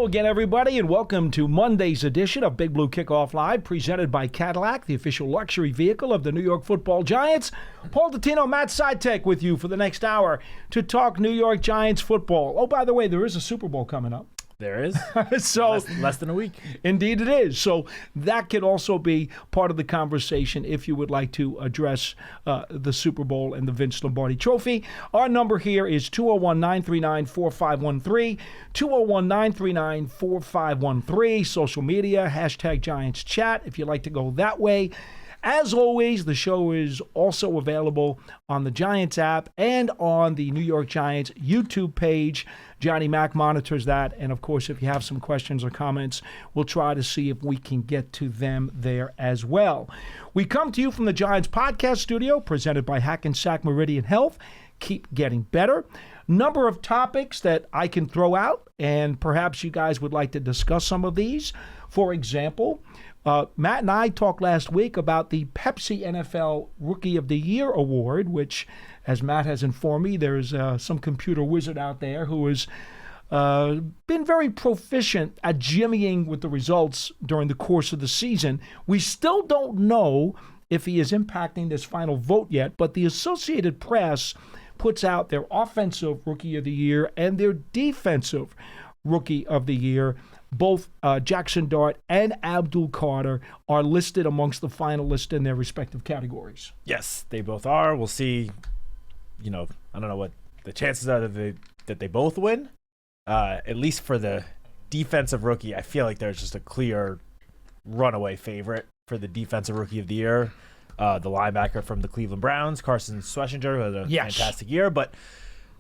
Hello again, everybody, and welcome to Monday's edition of Big Blue Kickoff Live, presented by Cadillac, the official luxury vehicle of the New York Football Giants. Paul Dottino and Matt Citak with you for the next hour to talk New York Giants football. Oh, by the way, there is a Super Bowl coming up. There is. So less than a week. Indeed it is. So that could also be part of the conversation if you would like to address the Super Bowl and the Vince Lombardi Trophy. Our number here is 201-939-4513, 201-939-4513. Social media, hashtag Giants Chat if you'd like to go that way. As always, the show is also available on the Giants app and on the New York Giants YouTube page. Johnny Mac monitors that. And, of course, if you have some questions or comments, we'll try to see if we can get to them there as well. We come to you from the Giants podcast studio, presented by Hackensack Meridian Health. Keep getting better. Number of topics that I can throw out, and perhaps you guys would like to discuss some of these. For example, Matt and I talked last week about the Pepsi NFL Rookie of the Year Award, which, as Matt has informed me, there's some computer wizard out there who has been very proficient at jimmying with the results during the course of the season. We still don't know if he is impacting this final vote yet, but the Associated Press puts out their Offensive Rookie of the Year and their Defensive Rookie of the Year. Both Jackson Dart and Abdul Carter are listed amongst the finalists in their respective categories. Yes, they both are. We'll see. I don't know what the chances are that they both win. At least for the defensive rookie, I feel like there's just a clear runaway favorite for the defensive rookie of the year. The linebacker from the Cleveland Browns, Carson Schlesinger, who had a fantastic year. But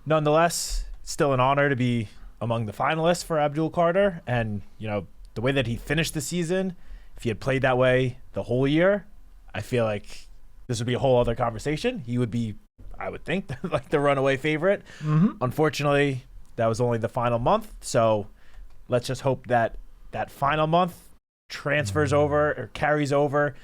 nonetheless, still an honor to be among the finalists for Abdul Carter. And, the way that he finished the season, if he had played that way the whole year, I feel like this would be a whole other conversation. He would be, I would think, like the runaway favorite. Mm-hmm. Unfortunately, that was only the final month. So let's just hope that that final month transfers over or carries over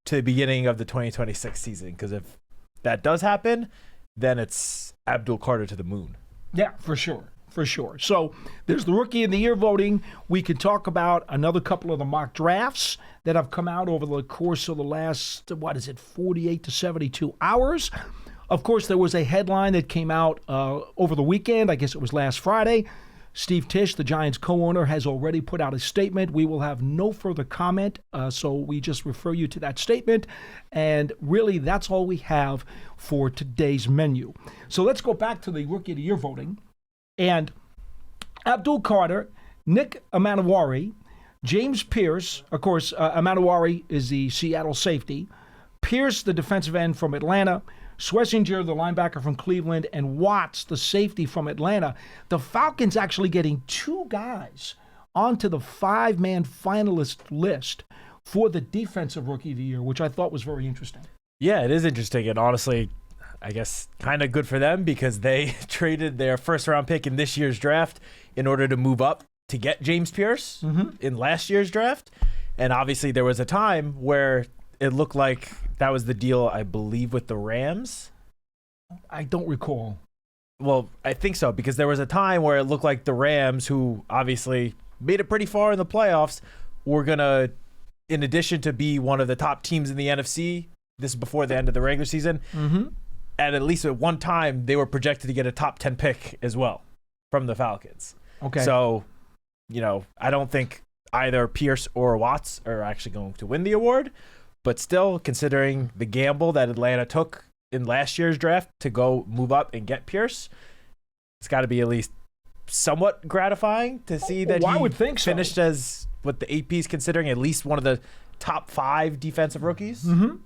to the beginning of the 2026 season. Because if that does happen, then it's Abdul Carter to the moon. Yeah, for sure. For sure. So there's the Rookie of the Year voting. We can talk about another couple of the mock drafts that have come out over the course of the last, 48 to 72 hours. Of course, there was a headline that came out over the weekend. I guess it was last Friday. Steve Tisch, the Giants co-owner, has already put out a statement. We will have no further comment, so we just refer you to that statement. And really, that's all we have for today's menu. So let's go back to the Rookie of the Year voting. And Abdul Carter, Nick Amanawari, James Pierce, of course, Amanawari is the Seattle safety, Pierce, the defensive end from Atlanta, Schlesinger, the linebacker from Cleveland, and Watts, the safety from Atlanta. The Falcons actually getting two guys onto the five-man finalist list for the Defensive Rookie of the Year, which I thought was very interesting. Yeah, it is interesting, and honestly, I guess kind of good for them because they traded their first-round pick in this year's draft in order to move up to get James Pierce in last year's draft. And obviously there was a time where it looked like that was the deal, I believe, with the Rams. I don't recall. Well, I think so, because there was a time where it looked like the Rams, who obviously made it pretty far in the playoffs, were going to, in addition to be one of the top teams in the NFC, this is before the end of the regular season, and at least at one time, they were projected to get a top 10 pick as well from the Falcons. Okay. So, I don't think either Pierce or Watts are actually going to win the award, but still, considering the gamble that Atlanta took in last year's draft to go move up and get Pierce, it's got to be at least somewhat gratifying to see that I he would think finished as what the AP is considering at least one of the top 5 defensive rookies. Mm-hmm.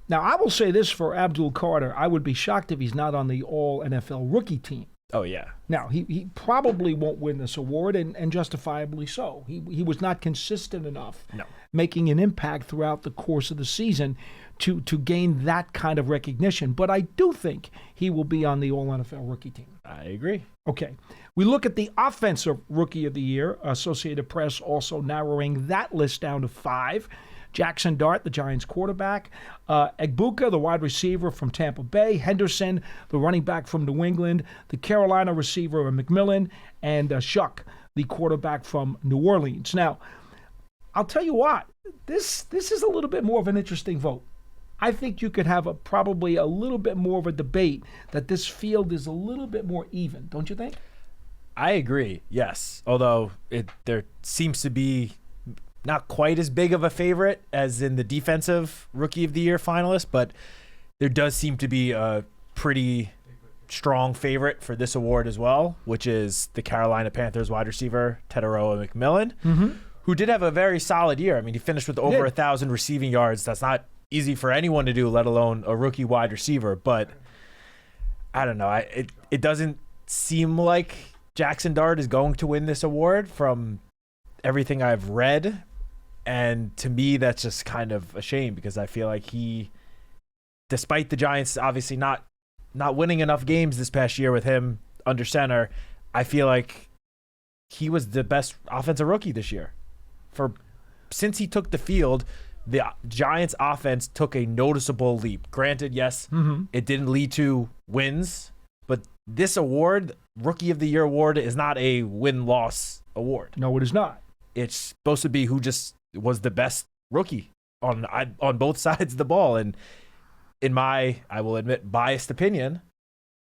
Now, I will say this for Abdul Carter. I would be shocked if he's not on the all-NFL rookie team. Oh, yeah. Now, he probably won't win this award, and justifiably so. He was not consistent enough, making an impact throughout the course of the season to gain that kind of recognition. But I do think he will be on the all-NFL rookie team. I agree. Okay. We look at the Offensive Rookie of the Year. Associated Press also narrowing that list down to 5. Jackson Dart, the Giants quarterback, Egbuka, the wide receiver from Tampa Bay, Henderson, the running back from New England, the Carolina receiver McMillan, and Shuck, the quarterback from New Orleans. Now, I'll tell you what, this is a little bit more of an interesting vote. I think you could have probably a little bit more of a debate that this field is a little bit more even, don't you think? I agree, yes. Although there seems to be not quite as big of a favorite as in the defensive Rookie of the Year finalist, but there does seem to be a pretty strong favorite for this award as well, which is the Carolina Panthers wide receiver, Teteroa McMillan, who did have a very solid year. I mean, he finished with over 1,000 receiving yards. That's not easy for anyone to do, let alone a rookie wide receiver. But I don't know. It doesn't seem like Jackson Dart is going to win this award from everything I've read. And to me, that's just kind of a shame because I feel like he, despite the Giants obviously not winning enough games this past year with him under center, I feel like he was the best offensive rookie this year. Since he took the field, the Giants offense took a noticeable leap. Granted, yes, it didn't lead to wins, but this award, Rookie of the Year award, is not a win-loss award. No, it is not. It's supposed to be who just was the best rookie on both sides of the ball. And in my, I will admit, biased opinion,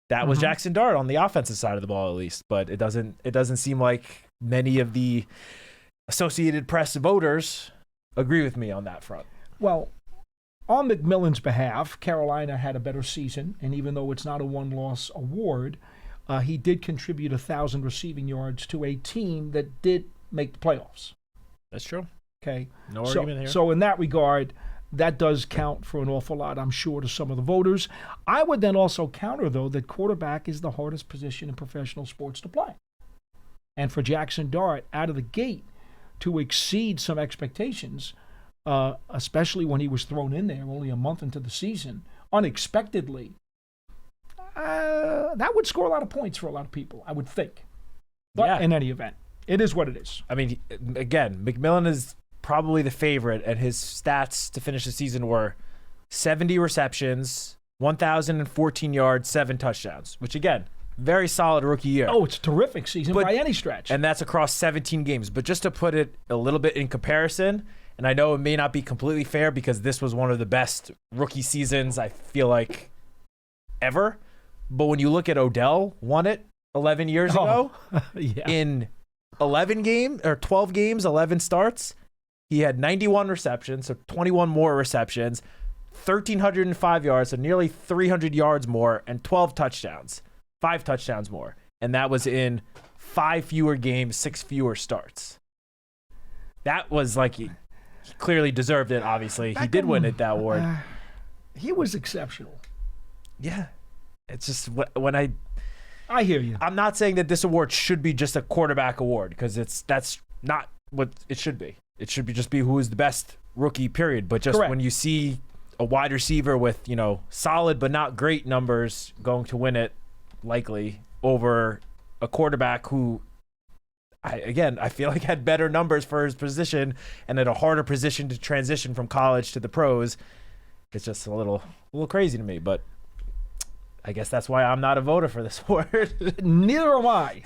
that was Jackson Dart on the offensive side of the ball at least. But it doesn't seem like many of the Associated Press voters agree with me on that front. Well, on McMillan's behalf, Carolina had a better season, and even though it's not a one-loss award, he did contribute 1,000 receiving yards to a team that did make the playoffs. That's true. Okay. No argument here. So in that regard, that does count for an awful lot, I'm sure, to some of the voters. I would then also counter, though, that quarterback is the hardest position in professional sports to play. And for Jackson Dart, out of the gate, to exceed some expectations, especially when he was thrown in there only a month into the season, unexpectedly, that would score a lot of points for a lot of people, I would think. But in any event, it is what it is. I mean, again, McMillan is probably the favorite, and his stats to finish the season were 70 receptions, 1,014 yards, 7 touchdowns, which, again, very solid rookie year. Oh, it's a terrific season by any stretch. And that's across 17 games. But just to put it a little bit in comparison, and I know it may not be completely fair because this was one of the best rookie seasons, I feel like, ever. But when you look at Odell won it 11 years ago, in 12 games, 11 starts, he had 91 receptions, so 21 more receptions, 1,305 yards, so nearly 300 yards more, and 12 touchdowns. 5 touchdowns more. And that was in 5 fewer games, 6 fewer starts. That was like, he clearly deserved it, obviously. He did win it, that award. He was exceptional. Yeah. It's just when I hear you. I'm not saying that this award should be just a quarterback award because that's not what it should be. It should just be who is the best rookie, period. But just when you see a wide receiver with, solid but not great numbers going to win it, likely, over a quarterback who, I feel like had better numbers for his position and had a harder position to transition from college to the pros, it's just a little crazy to me. But I guess that's why I'm not a voter for this award. Neither am I.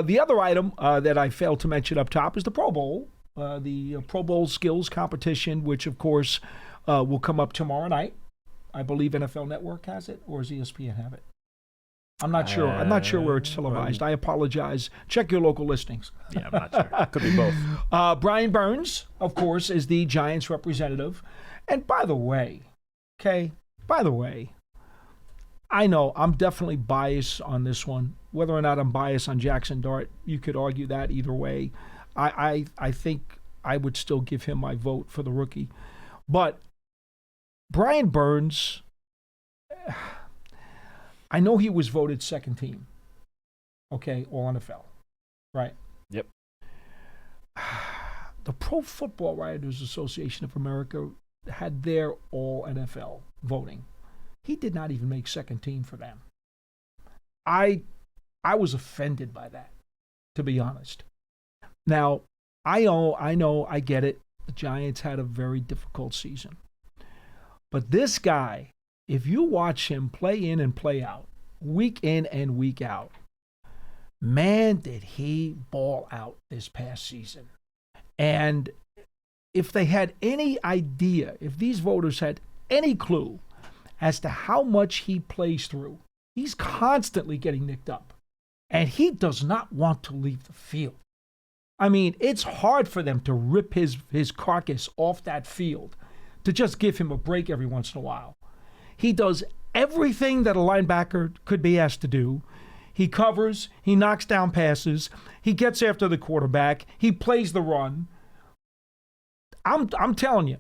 The other item that I failed to mention up top is the Pro Bowl, the Pro Bowl skills competition, which, of course, will come up tomorrow night. I believe NFL Network has it, or does ESPN have it? I'm not sure. I'm not sure where it's televised. I apologize. Check your local listings. Yeah, I'm not sure. Could be both. Brian Burns, of course, is the Giants representative. And by the way, I know I'm definitely biased on this one. Whether or not I'm biased on Jackson Dart, you could argue that either way. I think I would still give him my vote for the rookie. But Brian Burns, I know he was voted second team. Okay, All NFL, right? Yep. The Pro Football Writers Association of America had their All NFL voting. He did not even make second team for them. I was offended by that, to be honest. Now, I know, I get it. The Giants had a very difficult season. But this guy, if you watch him play in and play out, week in and week out, man, did he ball out this past season. And if they had any idea, if these voters had any clue as to how much he plays through, he's constantly getting nicked up. And he does not want to leave the field. I mean, it's hard for them to rip his carcass off that field, to just give him a break every once in a while. He does everything that a linebacker could be asked to do. He covers, he knocks down passes, he gets after the quarterback, he plays the run. I'm telling you,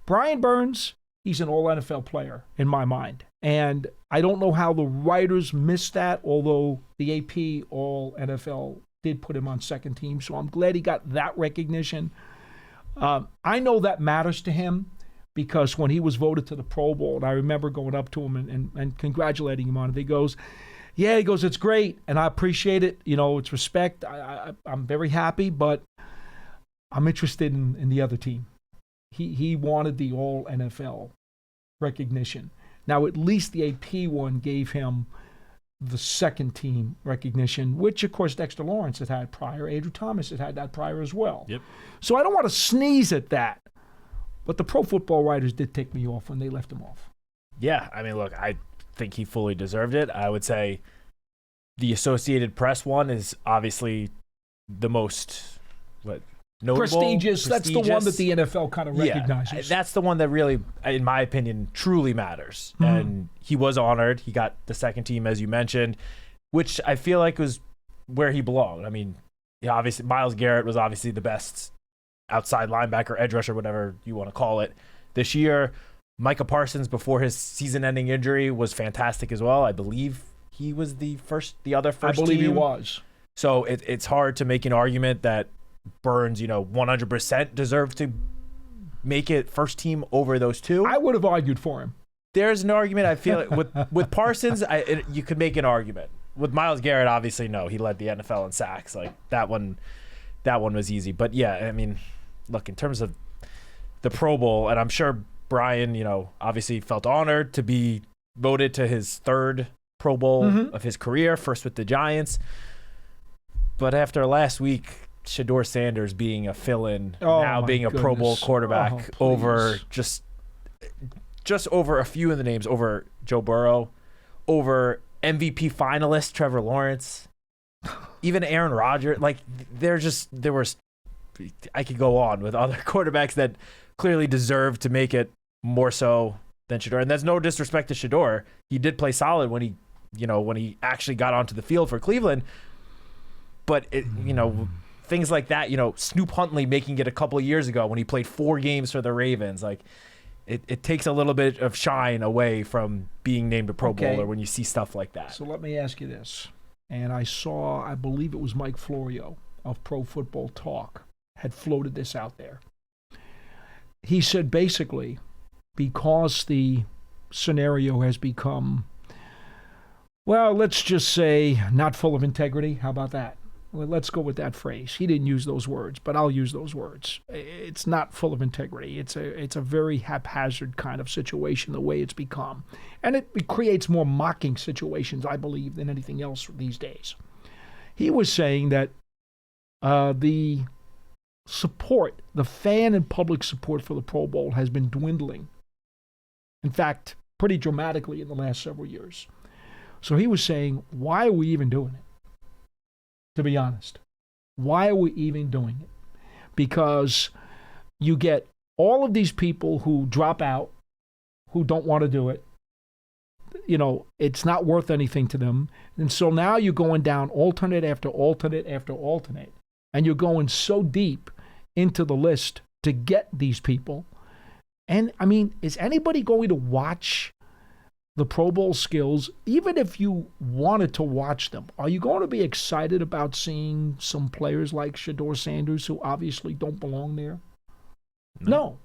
Brian Burns, he's an all-NFL player in my mind. And I don't know how the writers missed that, although the AP All-NFL did put him on second team. So I'm glad he got that recognition. I know that matters to him because when he was voted to the Pro Bowl, and I remember going up to him and congratulating him on it, he goes, it's great, and I appreciate it. You know, it's respect. I'm very happy, but I'm interested in the other team. He wanted the All-NFL recognition. Now, at least the AP one gave him the second team recognition, which, of course, Dexter Lawrence had prior. Andrew Thomas had that prior as well. Yep. So I don't want to sneeze at that. But the Pro Football Writers did take me off when they left him off. Yeah, I mean, look, I think he fully deserved it. I would say the Associated Press one is obviously the most notable, prestigious. That's the one that the NFL kind of recognizes. Yeah, that's the one that really, in my opinion, truly matters. Mm-hmm. And he was honored. He got the second team, as you mentioned, which I feel like was where he belonged. I mean, obviously, Myles Garrett was obviously the best outside linebacker, edge rusher, whatever you want to call it, this year. Micah Parsons, before his season-ending injury, was fantastic as well. I believe he was the other first team. I believe he was. So it's hard to make an argument that Burns, 100% deserved to make it first team over those two. I would have argued for him. There's an argument, I feel, with Parsons, you could make an argument. With Myles Garrett, obviously, no. He led the NFL in sacks. Like, that one was easy. But, yeah, I mean, look, in terms of the Pro Bowl, and I'm sure Brian, obviously felt honored to be voted to his third Pro Bowl of his career, first with the Giants. But after last week, Shedeur Sanders being a fill-in, now being a Pro Bowl quarterback over just over a few of the names, over Joe Burrow, over MVP finalist Trevor Lawrence, even Aaron Rodgers. Like, I could go on with other quarterbacks that clearly deserve to make it more so than Shedeur. And there's no disrespect to Shedeur. He did play solid when he actually got onto the field for Cleveland. But things like that, Snoop Huntley making it a couple of years ago when he played 4 games for the Ravens, like it takes a little bit of shine away from being named a Pro Bowler when you see stuff like that. So let me ask you this. And I believe it was Mike Florio of Pro Football Talk had floated this out there. He said basically, because the scenario has become, well, let's just say not full of integrity. How about that? Well, let's go with that phrase. He didn't use those words, but I'll use those words. It's not full of integrity. It's a very haphazard kind of situation, the way it's become. And it creates more mocking situations, I believe, than anything else these days. He was saying that the support, the fan and public support for the Pro Bowl has been dwindling. In fact, pretty dramatically in the last several years. So he was saying, why are we even doing it? To be honest, why are we even doing it? Because you get all of these people who drop out, who don't want to do it. It's not worth anything to them. And so now you're going down alternate after alternate after alternate. And you're going so deep into the list to get these people. And, I mean, is anybody going to watch the Pro Bowl skills, even if you wanted to watch them? Are you going to be excited about seeing some players like Shedeur Sanders who obviously don't belong there? No.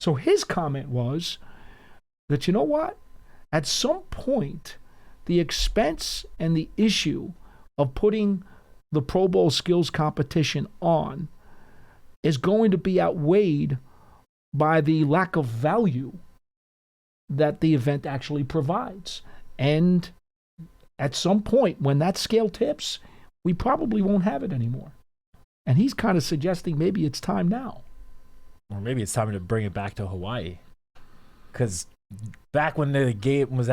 So his comment was that, you know what? At some point, the expense and the issue of putting the Pro Bowl skills competition on is going to be outweighed by the lack of value that the event actually provides. And at some point, when that scale tips, we probably won't have it anymore. And he's kind of suggesting maybe it's time now. Or maybe it's time to bring it back to Hawaii. Because back when the game was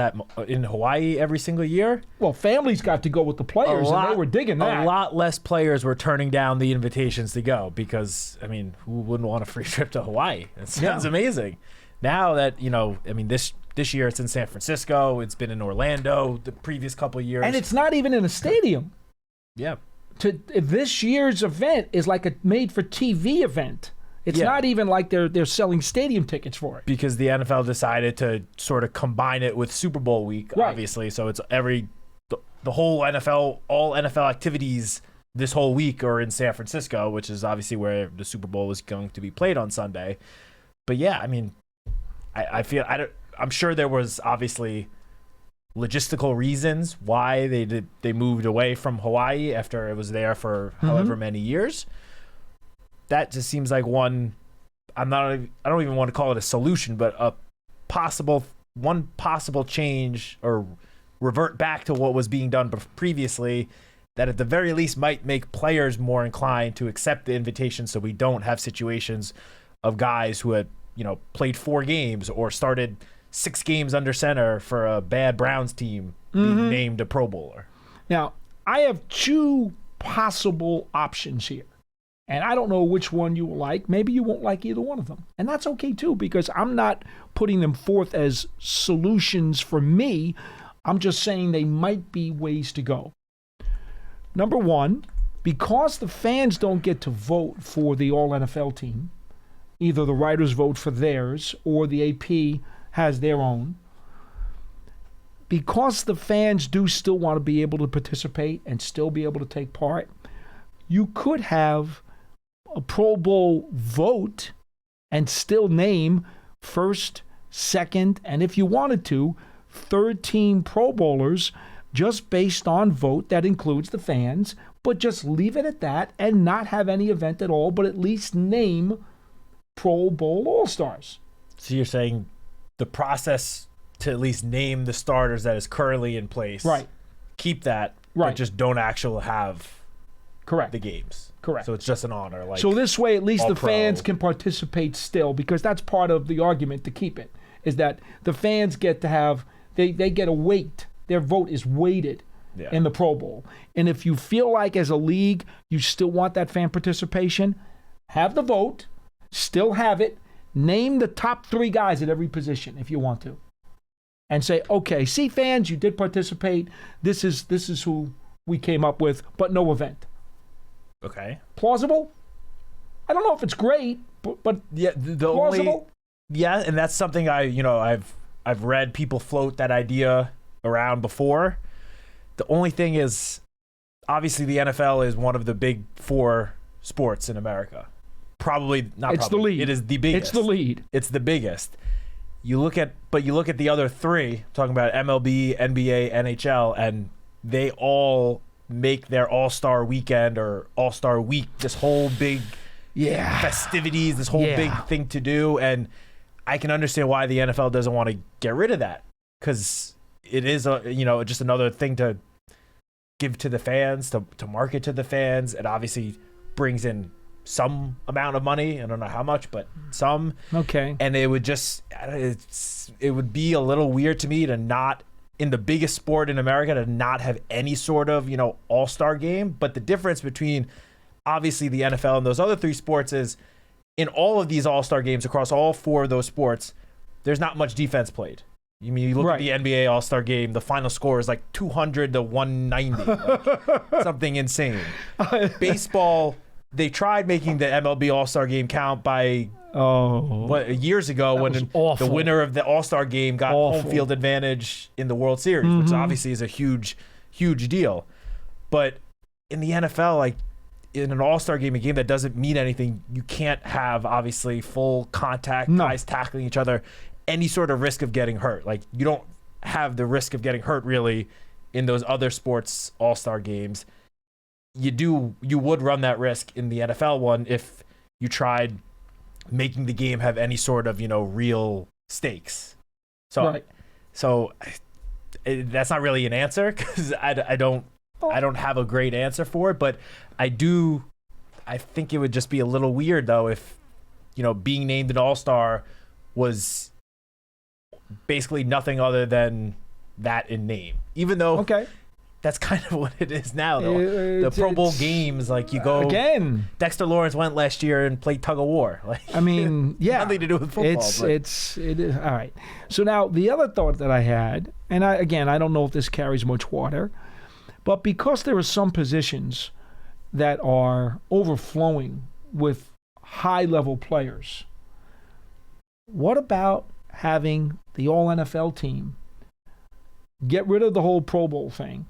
in Hawaii every single year, well, families got to go with the players, and they were digging that. A lot less players were turning down the invitations to go because, I mean, who wouldn't want a free trip to Hawaii? It sounds amazing. Now that, this year it's in San Francisco, it's been in Orlando the previous couple of years. And it's not even in a stadium. Yeah. This year's event is like a made-for-TV event. It's not even like they're selling stadium tickets for it. Because the NFL decided to sort of combine it with Super Bowl week, obviously. So it's the whole NFL, all NFL activities this whole week are in San Francisco, which is obviously where the Super Bowl was going to be played on Sunday. But yeah, I mean, I'm sure there was obviously logistical reasons why they moved away from Hawaii after it was there for however many years. That just seems like one. I don't even want to call it a solution, but one possible change or revert back to what was being done previously. That at the very least might make players more inclined to accept the invitation, so we don't have situations of guys who had played 4 games or started 6 games under center for a bad Browns team being named a Pro Bowler. Now, I have 2 possible options here. And I don't know which one you will like. Maybe you won't like either one of them. And that's okay, too, because I'm not putting them forth as solutions for me. I'm just saying they might be ways to go. Number 1, because the fans don't get to vote for the All-NFL team, either the writers vote for theirs or the AP has their own, because the fans do still want to be able to participate and still be able to take part, you could have a Pro Bowl vote and still name first, second, and if you wanted to, third team Pro Bowlers just based on vote that includes the fans, but just leave it at that and not have any event at all, but at least name Pro Bowl All-Stars. So you're saying the process to at least name the starters that is currently in place, keep that, but just don't actually have the games. Correct. So it's just an honor. So this way, at least the fans can participate still, because that's part of the argument to keep it, is that the fans get to have, they get a weight. Their vote is weighted in the Pro Bowl. And if you feel like as a league, you still want that fan participation, have the vote, still have it, name the top 3 guys at every position if you want to. And say, okay, see fans, you did participate. This is who we came up with, but no event. Okay. Plausible? I don't know if it's great, but yeah, the plausible. And that's something I've read people float that idea around before. The only thing is, obviously the NFL is one of the big 4 sports in America. Probably not. It's probably. The lead. It is the biggest. It's the lead. It's the biggest. You look at the other 3, talking about MLB, NBA, NHL, and they all make their All-Star weekend or All-Star week this whole big festivities, this whole big thing to do. And I can understand why the NFL doesn't want to get rid of that, because it is just another thing to give to the fans, to market to the fans. It obviously brings in some amount of money. I don't know how much, but some. Okay. And it would it would be a little weird to me to not, in the biggest sport in America, to not have any sort of, all-star game. But the difference between obviously the NFL and those other 3 sports is, in all of these all-star games across all 4 of those sports, there's not much defense played. You mean, you look at the NBA All-Star game, the final score is like 200 to 190, something insane. Baseball, they tried making the MLB All-Star game count by years ago, when the winner of the All-Star game got home field advantage in the World Series, which obviously is a huge, huge deal. But in the NFL, like in an All-Star game, a game that doesn't mean anything, you can't have obviously full contact, guys tackling each other, any sort of risk of getting hurt. Like, you don't have the risk of getting hurt really in those other sports All-Star games. You would run that risk in the NFL one if you tried making the game have any sort of, real stakes. So that's not really an answer, because I don't I don't have a great answer for it, but I think it would just be a little weird though if, being named an All-Star was basically nothing other than that in name. Even though that's kind of what it is now though. The Pro Bowl games, like you go again. Dexter Lawrence went last year and played tug of war. Like, I mean, yeah. Nothing to do with football. It is all right. So now the other thought that I had, and I don't know if this carries much water, but because there are some positions that are overflowing with high-level players, what about having the All-NFL team get rid of the whole Pro Bowl thing,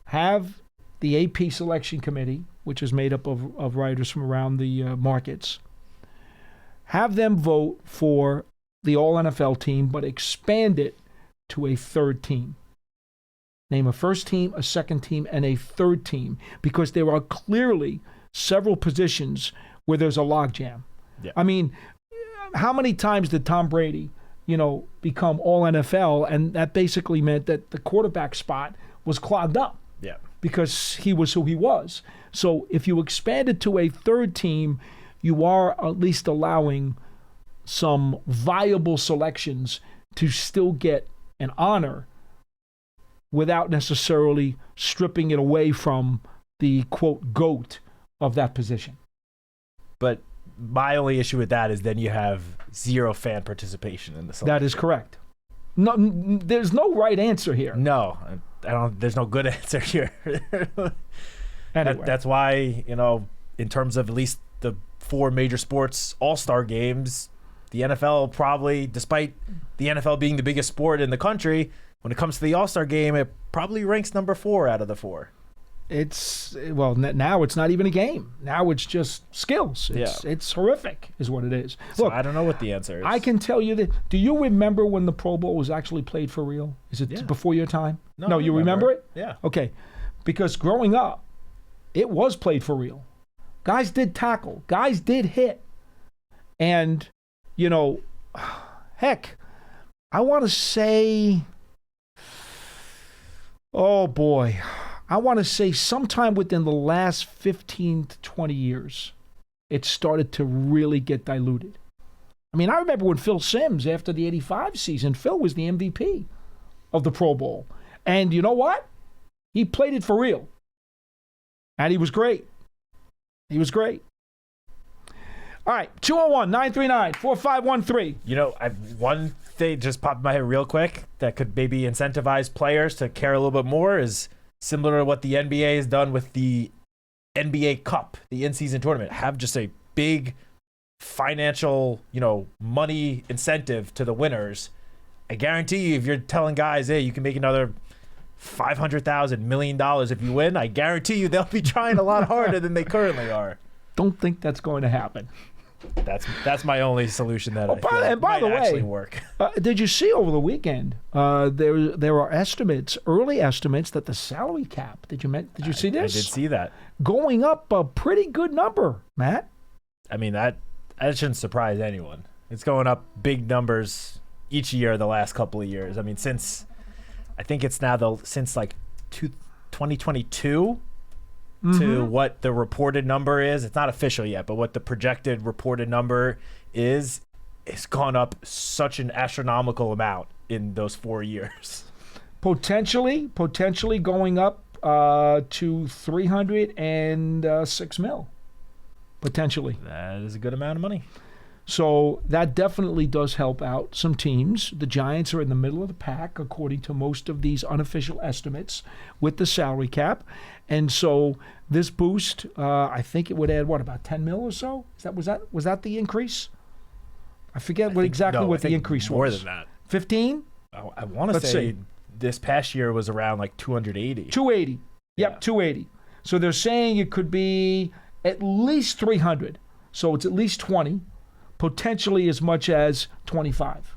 have the AP selection committee, which is made up of writers from around the markets, have them vote for the All-NFL team, but expand it to a third team. Name a first team, a second team, and a third team, because there are clearly several positions where there's a logjam. Yeah. I mean, how many times did Tom Brady, become All-NFL, and that basically meant that the quarterback spot was clogged up because he was who he was. So if you expand it to a third team, you are at least allowing some viable selections to still get an honor without necessarily stripping it away from the, quote, GOAT of that position. But my only issue with that is then you have zero fan participation in the selection. That is correct. No, there's no right answer here. No, I don't. There's no good answer here. Anyway. That's why, in terms of at least the 4 major sports all-star games, the NFL probably, despite the NFL being the biggest sport in the country, when it comes to the all-star game, it probably ranks number 4 out of the 4. Now it's not even a game. Now it's just skills. It's horrific is what it is. So Look, I don't know what the answer is. I can tell you that. Do you remember when the Pro Bowl was actually played for real? Is it before your time? No, you remember it? Yeah. Okay. Because growing up, it was played for real. Guys did tackle. Guys did hit. And, heck, I want to say, oh boy, I want to say sometime within the last 15 to 20 years, it started to really get diluted. I mean, I remember when Phil Simms, after the 85 season, Phil was the MVP of the Pro Bowl. And you know what? He played it for real. And he was great. He was great. All right, 201-939-4513. One thing just popped in my head real quick that could maybe incentivize players to care a little bit more is similar to what the NBA has done with the NBA Cup, the in-season tournament. Have just a big financial, money incentive to the winners. I guarantee you, if you're telling guys, hey, you can make another $500,000, $1 million if you win, I guarantee you they'll be trying a lot harder than they currently are. Don't think that's going to happen. That's my only solution that I feel by the way, actually work. Did you see over the weekend? There are early estimates that the salary cap. Did you see this? I did see that going up a pretty good number, Matt. I mean that shouldn't surprise anyone. It's going up big numbers each year the last couple of years. I mean, since 2022. To what the reported number is. It's not official yet, but what the projected reported number is, it's gone up such an astronomical amount in those 4 years. Potentially going up to $306 million. Potentially. That is a good amount of money. So that definitely does help out some teams. The Giants are in the middle of the pack, according to most of these unofficial estimates, with the salary cap. And so this boost, I think it would add, about $10 million or so? Was that the increase? I forget what the increase was. More than that. 15? I want to say this past year was around like 280. 280. Yep, Yeah. 280. So they're saying it could be at least 300. So it's at least 20. Potentially as much as 25.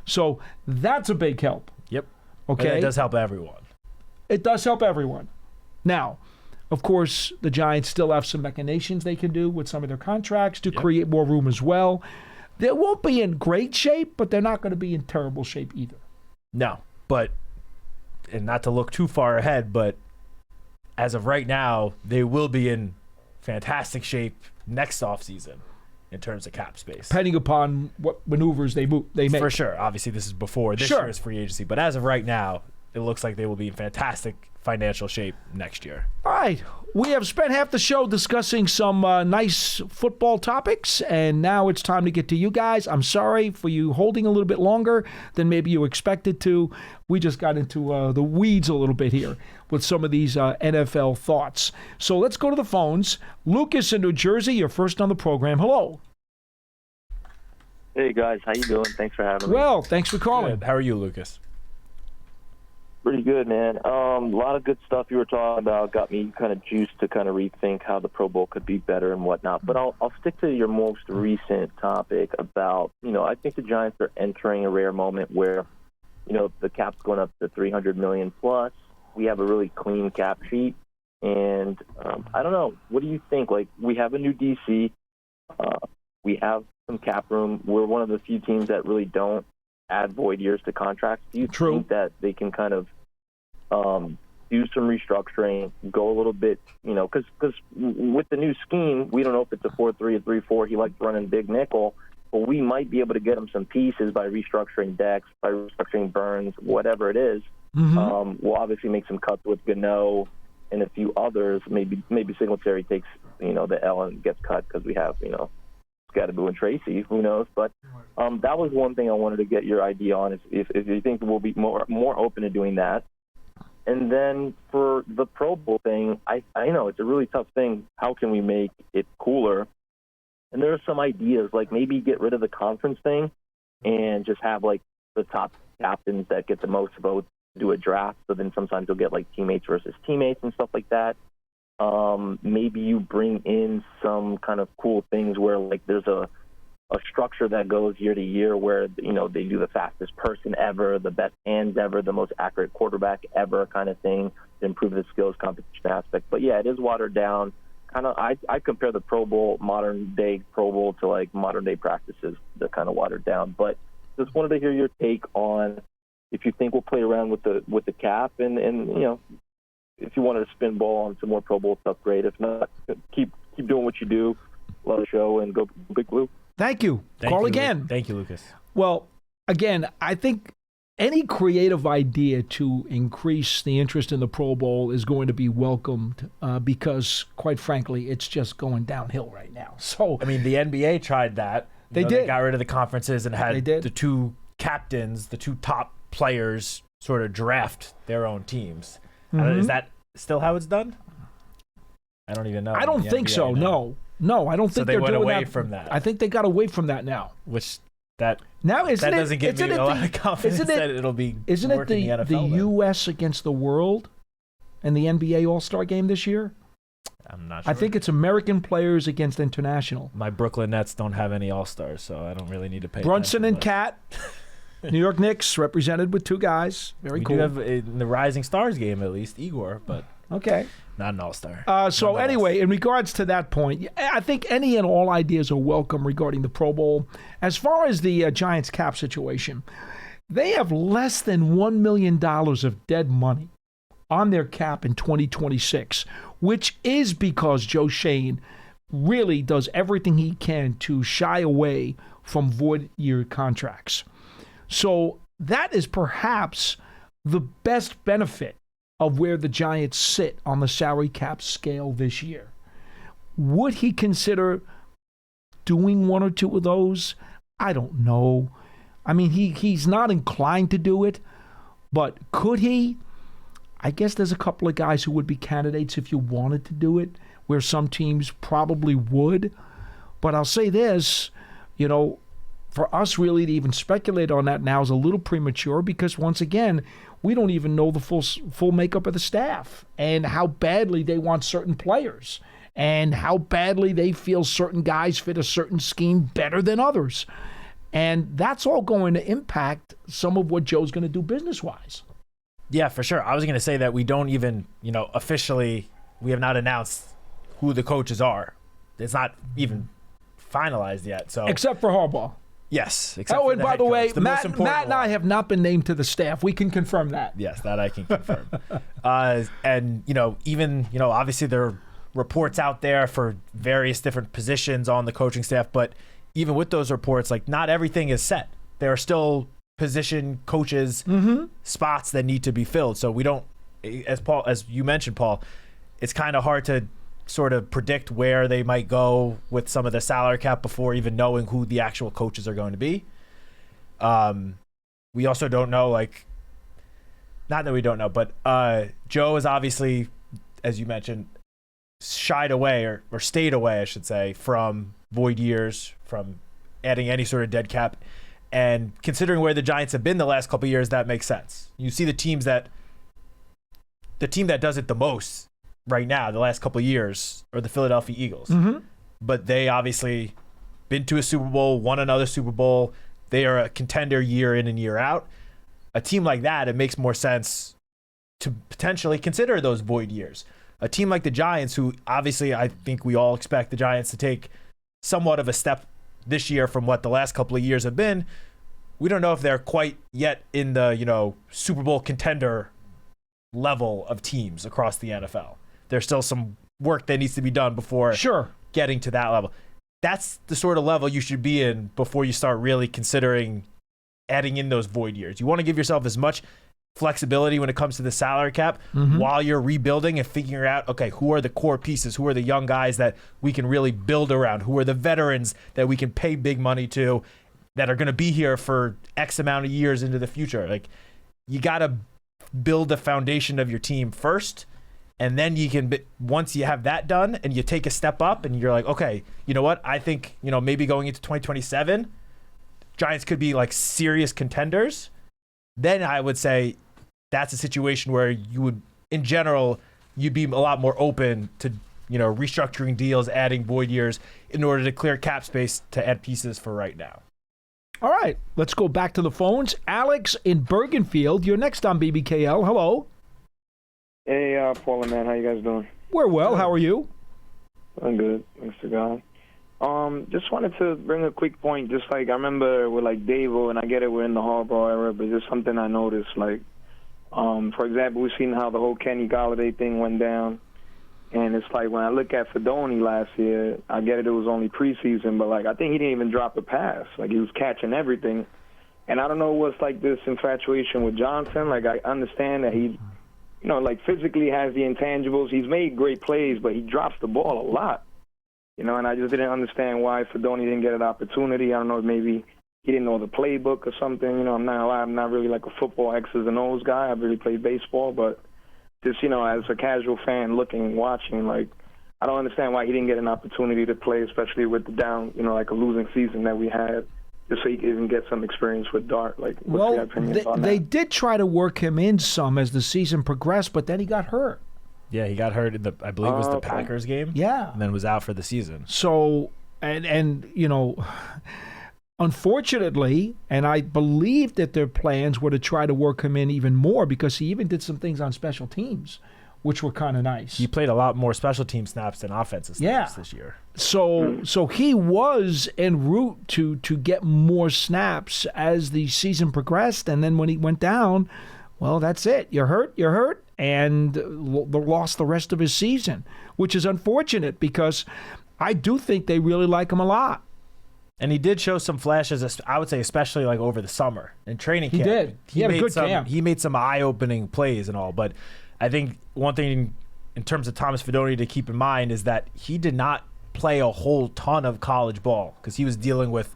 So that's a big help. Yep. Okay. And it does help everyone. It does help everyone. Now, of course, the Giants still have some machinations they can do with some of their contracts to create more room as well. They won't be in great shape, but they're not going to be in terrible shape either. No, and not to look too far ahead, but as of right now, they will be in fantastic shape next offseason in terms of cap space. Depending upon what maneuvers they make. For sure. Obviously, this is before this year's free agency. But as of right now, it looks like they will be in fantastic financial shape next year. All right. We have spent half the show discussing some nice football topics, and now it's time to get to you guys. I'm sorry for you holding a little bit longer than maybe you expected to. We just got into the weeds a little bit here with some of these NFL thoughts. So let's go to the phones. Lucas in New Jersey, you're first on the program. Hello. Hey, guys. How you doing? Thanks for having me. Well, thanks for calling. Good. How are you, Lucas? Pretty good, man. A lot of good stuff you were talking about got me kind of juiced to kind of rethink how the Pro Bowl could be better and whatnot. But I'll stick to your most recent topic about, I think the Giants are entering a rare moment where, the cap's going up to $300 million plus. We have a really clean cap sheet. And I don't know. What do you think? Like, we have a new DC. We have some cap room. We're one of the few teams that really don't add void years to contracts. Do you think that they can kind of do some restructuring, go a little bit, because with the new scheme, we don't know if it's a 4-3, a 3-4. He likes running big nickel, but we might be able to get him some pieces by restructuring Dex, by restructuring Burns, whatever it is. Mm-hmm. We'll obviously make some cuts with Gano and a few others. Maybe Singletary takes, the L and gets cut because we have, Scatterboo and Tracy, who knows? But that was one thing I wanted to get your idea on, if you think we'll be more open to doing that. And then for the Pro Bowl thing, I know it's a really tough thing. How can we make it cooler? And there are some ideas, like maybe get rid of the conference thing and just have like the top captains that get the most votes do a draft. So then sometimes you'll get like teammates versus teammates and stuff like that. Maybe you bring in some kind of cool things where like there's a structure that goes year to year where, they do the fastest person ever, the best hands ever, the most accurate quarterback ever kind of thing to improve the skills competition aspect. But yeah, it is watered down. Kind of, I compare the Pro Bowl, modern day Pro Bowl to like modern day practices. They're kind of watered down. But just wanted to hear your take on if you think we'll play around with the cap and if you wanted to spin ball on some more Pro Bowl stuff, great. If not, keep doing what you do. Love the show and go Big Blue. Thank you. Call again. Thank you, Lucas. Well, again, I think any creative idea to increase the interest in the Pro Bowl is going to be welcomed because, quite frankly, it's just going downhill right now. So, I mean, the NBA tried that. They did. They got rid of the conferences and had the two captains, the two top players, sort of draft their own teams. Mm-hmm. Is that still how it's done? I don't even know. I don't think so. Now. No, I don't think they're doing went away that. from that. I think they got away from that now. Which that doesn't give me a lot of confidence that it'll be. Isn't it the NFL U.S. against the world in the NBA All-Star game this year? I'm not sure. I think it's American players against international. My Brooklyn Nets don't have any All-Stars, so I don't really need to pay Brunson and Cat. New York Knicks represented with two guys. Very cool. We do have in the Rising Stars game at least Igor, but okay, not an All-Star. So anyway, in regards to that point, I think any and all ideas are welcome regarding the Pro Bowl. As far as the Giants cap situation, they have less than $1 million of dead money on their cap in 2026, which is because Joe Shane really does everything he can to shy away from void year contracts. So that is perhaps the best benefit of where the Giants sit on the salary cap scale this year. Would he consider doing one or two of those? I don't know. I mean, he's not inclined to do it, but could he? I guess there's a couple of guys who would be candidates if you wanted to do it, where some teams probably would. But I'll say this, for us really to even speculate on that now is a little premature because, once again, we don't even know the full makeup of the staff and how badly they want certain players and how badly they feel certain guys fit a certain scheme better than others. And that's all going to impact some of what Joe's going to do business-wise. Yeah, for sure. I was going to say that we don't even, officially, we have not announced who the coaches are. It's not even finalized yet. So except for Harbaugh. Yes. Except Oh, for and the by head the way, coach, the most Matt important and I one. have not been named to the staff. We can confirm that. Yes, that I can confirm. And, even, obviously there are reports out there for various different positions on the coaching staff, but even with those reports, like, not everything is set. There are still position coaches spots that need to be filled. So we don't, as you mentioned, Paul, it's kind of hard to sort of predict where they might go with some of the salary cap before even knowing who the actual coaches are going to be. We also don't know, not that we don't know, but Joe is obviously, as you mentioned, shied away or stayed away, I should say, from void years, from adding any sort of dead cap. And considering where the Giants have been the last couple of years, that makes sense. You see the team that does it the most right now, the last couple of years, are the Philadelphia Eagles. But they obviously been to a Super Bowl, won another Super Bowl. They are a contender year in and year out. A team like that, it makes more sense to potentially consider those void years. A team like the Giants, who obviously I think we all expect the Giants to take somewhat of a step this year from what the last couple of years have been. We don't know if they're quite yet in the, Super Bowl contender level of teams across the NFL. There's still some work that needs to be done before getting to that level. That's the sort of level you should be in before you start really considering adding in those void years. You want to give yourself as much flexibility when it comes to the salary cap while you're rebuilding and figuring out, okay, who are the core pieces? Who are the young guys that we can really build around? Who are the veterans that we can pay big money to that are going to be here for X amount of years into the future? Like, you got to build the foundation of your team first. And then you can, once you have that done and you take a step up and you're like, okay, you know what? I think, maybe going into 2027, Giants could be like serious contenders. Then I would say that's a situation where you would, in general, you'd be a lot more open to, restructuring deals, adding void years in order to clear cap space to add pieces for right now. All right, let's go back to the phones. Alex in Bergenfield, you're next on BBKL. Hello. Hey, Paul and Matt, how you guys doing? We're well. How are you? I'm good, thanks to God. Just wanted to bring a quick point. Just like I remember with like Davo, and I get it, we're in the Harbaugh era, but just something I noticed. Like, for example, we've seen how the whole Kenny Galladay thing went down, and it's like when I look at Fedoni last year, I get it was only preseason, but like I think he didn't even drop a pass. Like he was catching everything, and I don't know what's like this infatuation with Johnson. Like I understand that he, physically has the intangibles. He's made great plays, but he drops the ball a lot. And I just didn't understand why Fedoni didn't get an opportunity. I don't know, maybe he didn't know the playbook or something. I'm not really like a football X's and O's guy. I've really played baseball, but just, as a casual fan looking, watching, like, I don't understand why he didn't get an opportunity to play, especially with the down, like a losing season that we had, just so he could even get some experience with Dart. Like, what's your opinion on that? They did try to work him in some as the season progressed, but then he got hurt. Yeah, he got hurt in I believe it was the Packers game. Yeah. And then was out for the season. So, and unfortunately, and I believe that their plans were to try to work him in even more because he even did some things on special teams, which were kind of nice. He played a lot more special team snaps than offensive snaps this year. So he was en route to get more snaps as the season progressed, and then when he went down, well, that's it. You're hurt, and lost the rest of his season, which is unfortunate because I do think they really like him a lot. And he did show some flashes, I would say, especially like over the summer in training camp. He did. He had a good camp. He made some eye-opening plays and all, but I think one thing in terms of Thomas Fedoni to keep in mind is that he did not play a whole ton of college ball because he was dealing with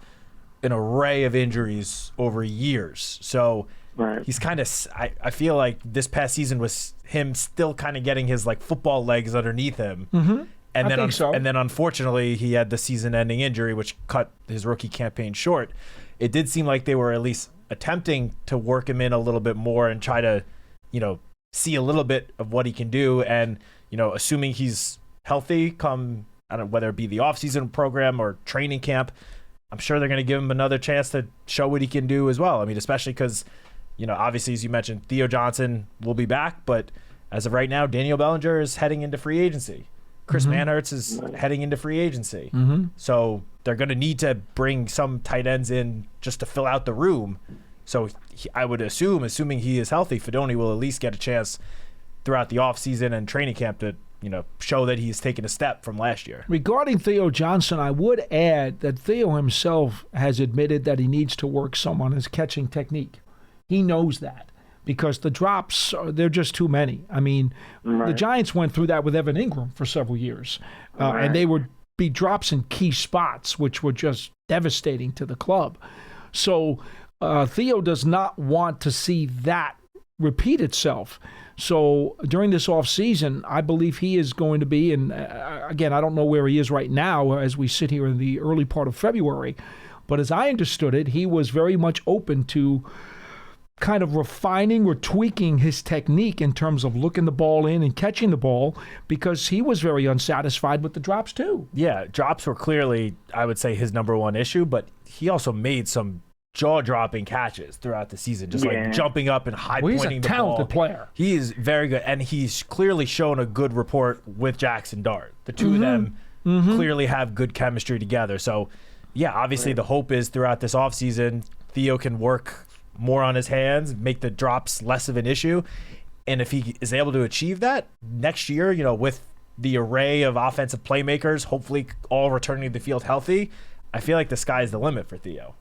an array of injuries over years. So he's kind of, I feel like this past season was him still kind of getting his like football legs underneath him. Mm-hmm. And then unfortunately he had the season-ending injury, which cut his rookie campaign short. It did seem like they were at least attempting to work him in a little bit more and try to, see a little bit of what he can do. And, assuming he's healthy come, I don't know, whether it be the offseason program or training camp, I'm sure they're going to give him another chance to show what he can do as well. I mean, especially because, obviously, as you mentioned, Theo Johnson will be back, but as of right now, Daniel Bellinger is heading into free agency. Chris Manhertz is heading into free agency. So they're going to need to bring some tight ends in just to fill out the room. So I would assume, assuming he is healthy, Fidone will at least get a chance throughout the offseason and training camp to, show that he's taken a step from last year. Regarding Theo Johnson, I would add that Theo himself has admitted that he needs to work some on his catching technique. He knows that because the drops, they're just too many. I mean, the Giants went through that with Evan Ingram for several years, and they would be drops in key spots, which were just devastating to the club. So Theo does not want to see that repeat itself. So during this offseason, I believe he is going to be, and again, I don't know where he is right now as we sit here in the early part of February, but as I understood it, he was very much open to kind of refining or tweaking his technique in terms of looking the ball in and catching the ball because he was very unsatisfied with the drops too. Yeah, drops were clearly, I would say, his number one issue, but he also made some jaw-dropping catches throughout the season, just like jumping up and high-pointing the ball. He's a talented player. He is very good, and he's clearly shown a good rapport with Jackson Dart. The two of them clearly have good chemistry together. So, yeah, obviously the hope is throughout this offseason, Theo can work more on his hands, make the drops less of an issue. And if he is able to achieve that next year, with the array of offensive playmakers, hopefully all returning to the field healthy, I feel like the sky's the limit for Theo.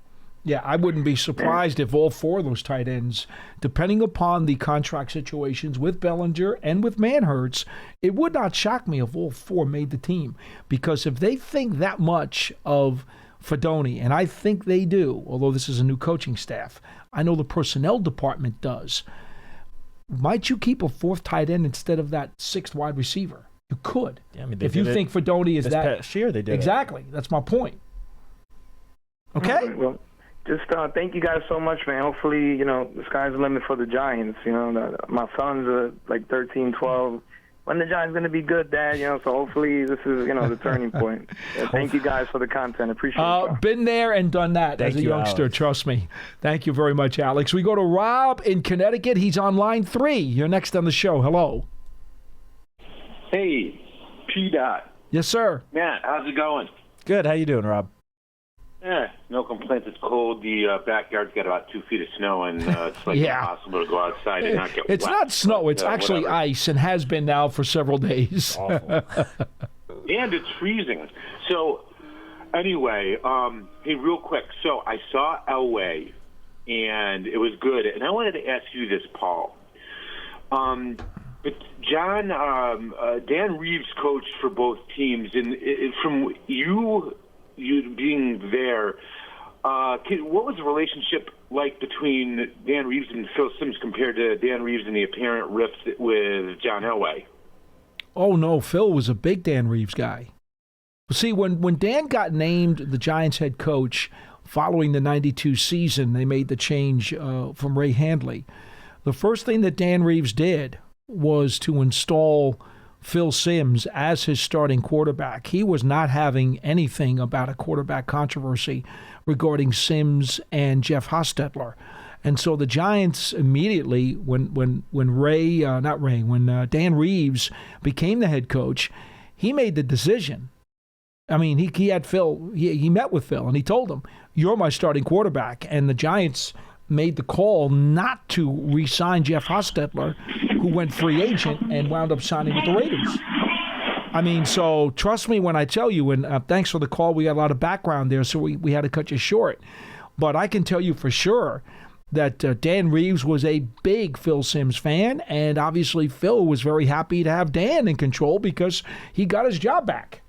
Yeah, I wouldn't be surprised if all four of those tight ends, depending upon the contract situations with Bellinger and with Manhertz, it would not shock me if all four made the team. Because if they think that much of Fidone, and I think they do, although this is a new coaching staff, I know the personnel department does, might you keep a fourth tight end instead of that sixth wide receiver? You could. Yeah, I mean, if you think Fidone is this that. past year they did exactly. That's my point. Okay? Well, just thank you guys so much, man. Hopefully, the sky's the limit for the Giants. My sons are like 13, 12. When the Giants going to be good, Dad? So hopefully this is, the turning point. Thank you guys for the content. Appreciate it. Been there and done that as a youngster, Alex. Trust me. Thank you very much, Alex. We go to Rob in Connecticut. He's on line 3. You're next on the show. Hello. Hey, P-Dot. Yes, sir. Matt, how's it going? Good. How you doing, Rob? No complaints. It's cold. The backyard's got about 2 feet of snow, and it's like impossible to go outside and not get It's wet. not snow. It's actually ice and has been now for several days. Awful. And it's freezing. So, anyway, hey, real quick. So, I saw Elway, and it was good. And I wanted to ask you this, Paul. But John, Dan Reeves coached for both teams, and from you being there, what was the relationship like between Dan Reeves and Phil Simms compared to Dan Reeves and the apparent rift with John Elway? Oh, no. Phil was a big Dan Reeves guy. See, when Dan got named the Giants head coach following the 92 season, they made the change from Ray Handley. The first thing that Dan Reeves did was to install Phil Simms as his starting quarterback. He was not having anything about a quarterback controversy regarding Simms and Jeff Hostetler. And so the Giants immediately, when Dan Reeves became the head coach, he made the decision. I mean, he had Phil, he met with Phil, and he told him, "You're my starting quarterback." And the Giants made the call not to re-sign Jeff Hostetler, who went free agent and wound up signing with the Raiders. I mean, so trust me when I tell you, and thanks for the call. We got a lot of background there, so we had to cut you short. But I can tell you for sure that Dan Reeves was a big Phil Simms fan, and obviously Phil was very happy to have Dan in control because he got his job back.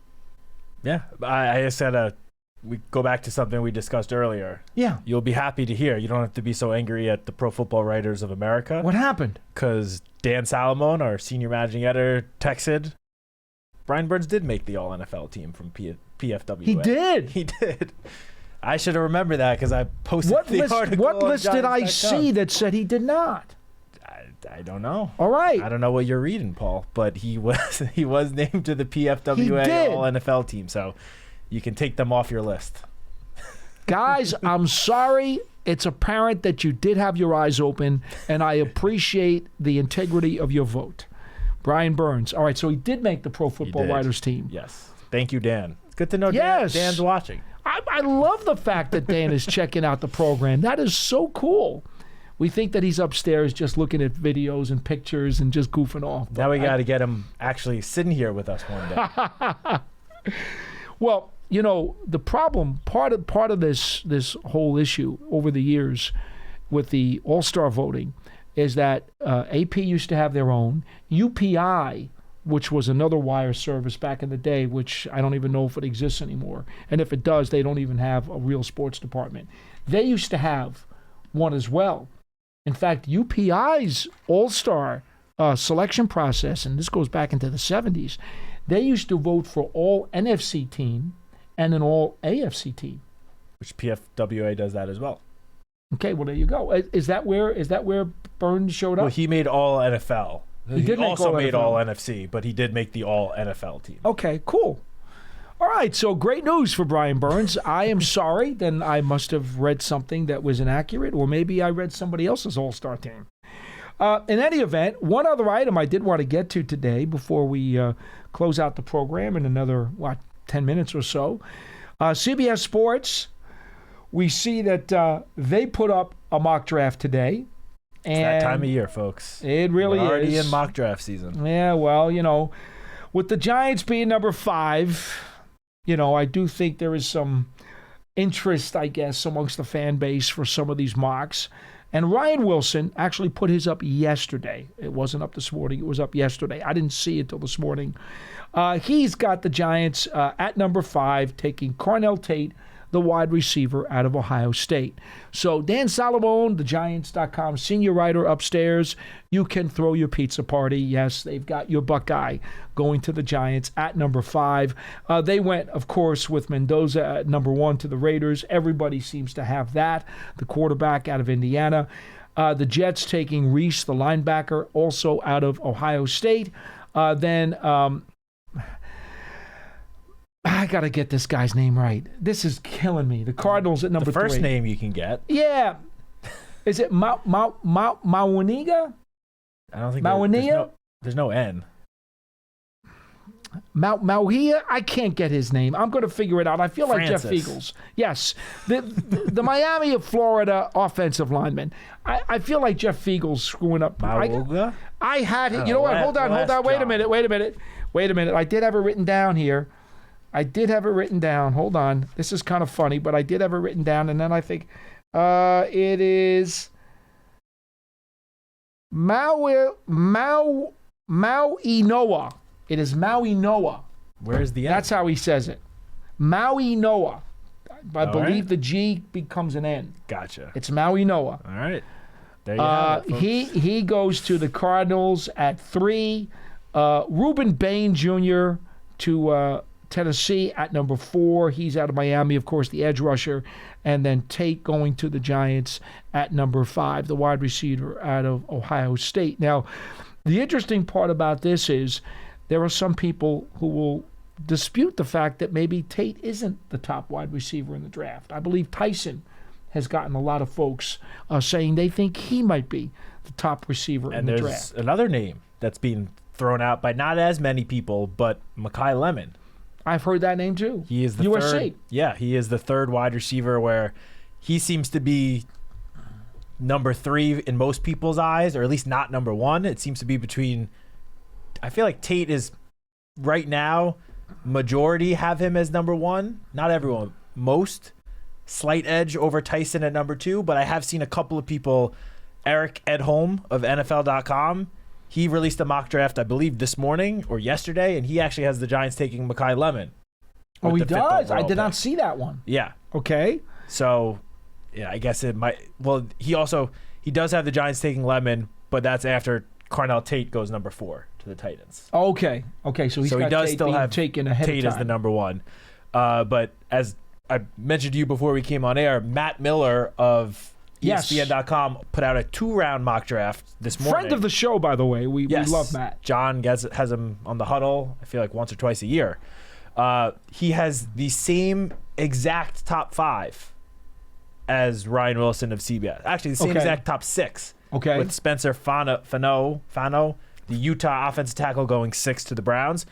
Yeah, I said we go back to something we discussed earlier. Yeah. You'll be happy to hear. You don't have to be so angry at the Pro Football Writers of America. What happened? Because Dan Salamone, our senior managing editor, texted, Brian Burns did make the All-NFL team from PFWA. He did? He did. I should have remembered that because I posted article. What list did I Giants.com. see that said he did not? I don't know. All right. I don't know what you're reading, Paul, but he was named to the PFWA All-NFL team, so you can take them off your list. Guys, I'm sorry. It's apparent that you did have your eyes open, and I appreciate the integrity of your vote. Brian Burns. All right, so he did make the Pro Football did. Writers team. Yes. Thank you, Dan. It's good to know Yes. Dan's watching. I love the fact that Dan is checking out the program. That is so cool. We think that he's upstairs just looking at videos and pictures and just goofing off. Now we got to get him actually sitting here with us one day. Well, the problem, part of this whole issue over the years with the All-Star voting is that AP used to have their own. UPI, which was another wire service back in the day, which I don't even know if it exists anymore. And if it does, they don't even have a real sports department. They used to have one as well. In fact, UPI's All-Star selection process, and this goes back into the 70s, they used to vote for all NFC team and an all AFC team. Which PFWA does that as well. Okay, well, there you go. Is that where Burns showed up? Well, he made all NFL. He did make also all made NFL. all NFC, but he did make the all NFL team. Okay, cool. All right, so great news for Brian Burns. I am sorry, then I must have read something that was inaccurate, or maybe I read somebody else's all-star team. In any event, one other item I did want to get to today before we close out the program in another, 10 minutes or so. CBS Sports, we see that they put up a mock draft today. It's that time of year, folks. It really We're is. already in mock draft season. Yeah, well, with the Giants being number 5, I do think there is some interest, I guess, amongst the fan base for some of these mocks. And Ryan Wilson actually put his up yesterday. It wasn't up this morning. It was up yesterday. I didn't see it till this morning. He's got the Giants at number 5, taking Cornell Tate, the wide receiver out of Ohio State. So Dan Salamone, the Giants.com senior writer upstairs, you can throw your pizza party. Yes, they've got your Buckeye going to the Giants at number 5. They went, of course, with Mendoza at number 1 to the Raiders. Everybody seems to have that, the quarterback out of Indiana. The Jets taking Reese, the linebacker, also out of Ohio State. I got to get this guy's name right. This is killing me. The Cardinals at number 3. The first name you can get. Yeah. Is it Mawaniga? I don't think Mawaniga? there's no N. Mawia? I can't get his name. I'm going to figure it out. I feel like Francis. Jeff Eagles. Yes. The Miami of Florida offensive lineman. I feel like Jeff Eagles screwing up. Mawuga? I had it. Oh, You know what? Hold on. Wait a John. minute. I did have it written down here. Hold on. This is kind of funny, but I did have it written down, and then I think it is Maui Noah. It is Maui Noah. Where's the N? That's how he says it. Maui Noah. I All believe right. the G becomes an N. Gotcha. It's Maui Noah. All right. There you have it, folks. He goes to the Cardinals at 3. Reuben Bain Jr. to Tennessee at number 4. He's out of Miami, of course, the edge rusher. And then Tate going to the Giants at number 5, the wide receiver out of Ohio State. Now, the interesting part about this is there are some people who will dispute the fact that maybe Tate isn't the top wide receiver in the draft. I believe Tyson has gotten a lot of folks saying they think he might be the top receiver in the draft. And there's another name that's being thrown out by not as many people, but Mekhi Lemon. I've heard that name too. He is the USC. third. Yeah, he is the third wide receiver where he seems to be number 3 in most people's eyes, or at least not number 1. It seems to be between. I feel like Tate is right now. Majority have him as number 1. Not everyone. Most. Slight edge over Tyson at number 2, but I have seen a couple of people. Eric Edholm of NFL.com. He released a mock draft, I believe, this morning or yesterday, and he actually has the Giants taking Mekhi Lemon. Oh, he with the 5th does? I overall did not pick. see that one. Yeah. Okay. So, yeah, I guess it might. Well, he does have the Giants taking Lemon, but that's after Cornell Tate goes number 4 to the Titans. Okay. So he's So got he does Tate still being have taken ahead Tate of as time. the number 1. But as I mentioned to you before we came on air, Matt Miller of Yes. ESPN.com put out a 2-round mock draft this morning. Friend of the show, by the way. We love Matt. John has him on the huddle, I feel like once or twice a year. He has the same exact top 5 as Ryan Wilson of CBS. Actually, the same Okay. exact top 6. Okay. With Spencer Fano The Utah offensive tackle going 6 to the Browns.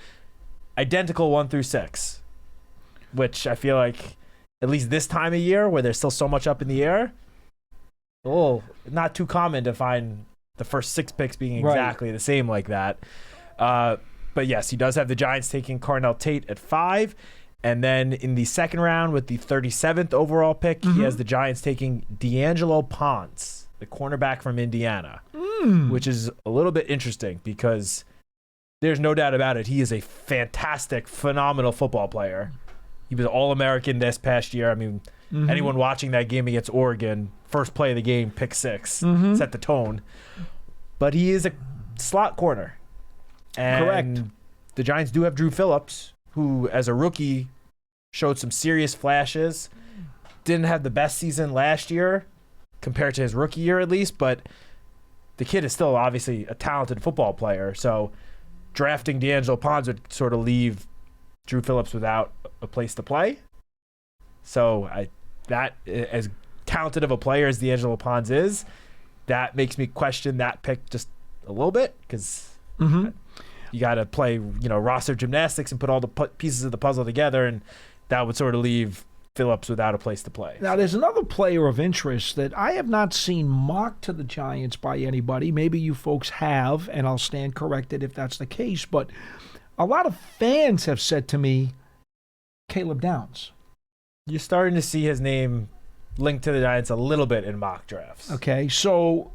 Identical 1 through 6, which I feel like at least this time of year where there's still so much up in the air, not too common to find the first 6 picks being exactly the same like that. But yes, he does have the Giants taking Carnell Tate at 5. And then in the second round with the 37th overall pick, he has the Giants taking D'Angelo Ponce, the cornerback from Indiana, which is a little bit interesting because there's no doubt about it. He is a fantastic, phenomenal football player. He was All-American this past year. I mean, anyone watching that game against Oregon, first play of the game, pick 6, set the tone. But he is a slot corner. And Correct. the Giants do have Drew Phillips, who, as a rookie, showed some serious flashes. Didn't have the best season last year compared to his rookie year, at least. But the kid is still obviously a talented football player. So drafting D'Angelo Ponce would sort of leave Drew Phillips without a place to play. So as talented of a player as D'Angelo Ponce is, that makes me question that pick just a little bit because you got to play, roster gymnastics and put all the pieces of the puzzle together, and that would sort of leave Phillips without a place to play. Now, there's another player of interest that I have not seen mocked to the Giants by anybody. Maybe you folks have, and I'll stand corrected if that's the case. But a lot of fans have said to me, Caleb Downs. You're starting to see his name linked to the Giants a little bit in mock drafts. Okay, so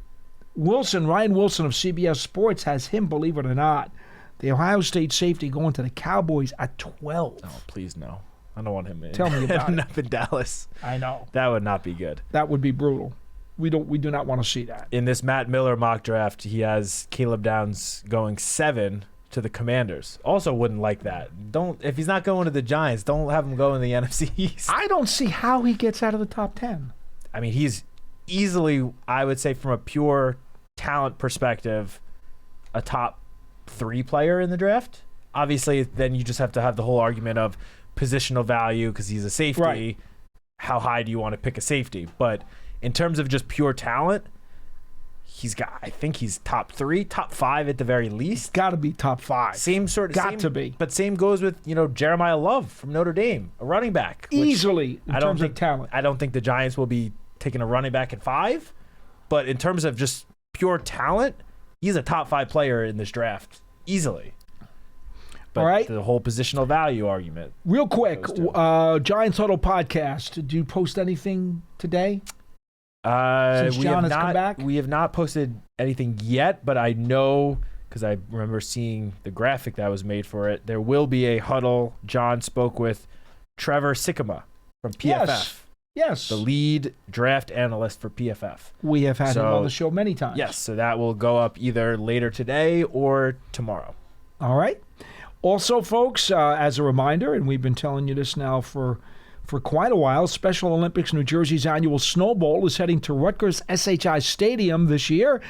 Ryan Wilson of CBS Sports has him, believe it or not, the Ohio State safety going to the Cowboys at 12. Oh, please no. I don't want him in. Tell me about it. Up in Dallas. I know. That would not be good. That would be brutal. We do not want to see that. In this Matt Miller mock draft, he has Caleb Downs going 7 to the Commanders. Also wouldn't like that. If he's not going to the Giants, don't have him go in the NFC East. I don't see how he gets out of the top 10. I mean, he's easily, I would say, from a pure talent perspective, a top 3 player in the draft. Obviously, then you just have to have the whole argument of positional value because he's a safety. Right. How high do you want to pick a safety? But in terms of just pure talent, I think he's top 3, top 5 at the very least. Got to be top 5. Same sort of. Got to be. But same goes with Jeremiah Love from Notre Dame, a running back. Easily in terms of talent. I don't think the Giants will be taking a running back at 5, but in terms of just pure talent, he's a top 5 player in this draft easily. But all right. The whole positional value argument. Real quick, Giants Huddle podcast. Did you post anything today? Since John has come back? We have not posted anything yet, but I know because I remember seeing the graphic that was made for it. There will be a huddle. John spoke with Trevor Sikkema from PFF. Yes. The lead draft analyst for PFF. We have had him on the show many times. Yes, so that will go up either later today or tomorrow. All right. Also, folks, as a reminder, and we've been telling you this now for quite a while, Special Olympics New Jersey's annual Snow Bowl is heading to Rutgers SHI Stadium this year.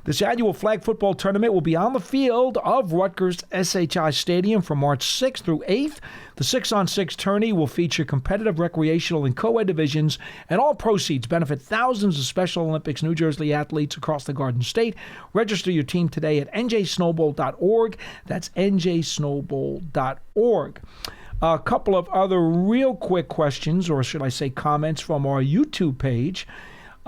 This annual flag football tournament will be on the field of Rutgers SHI Stadium from March 6th through 8th. The 6-on-6 tourney will feature competitive recreational and co-ed divisions, and all proceeds benefit thousands of Special Olympics New Jersey athletes across the Garden State. Register your team today at njsnowbowl.org. That's njsnowbowl.org. A couple of other real quick questions, or should I say comments, from our YouTube page.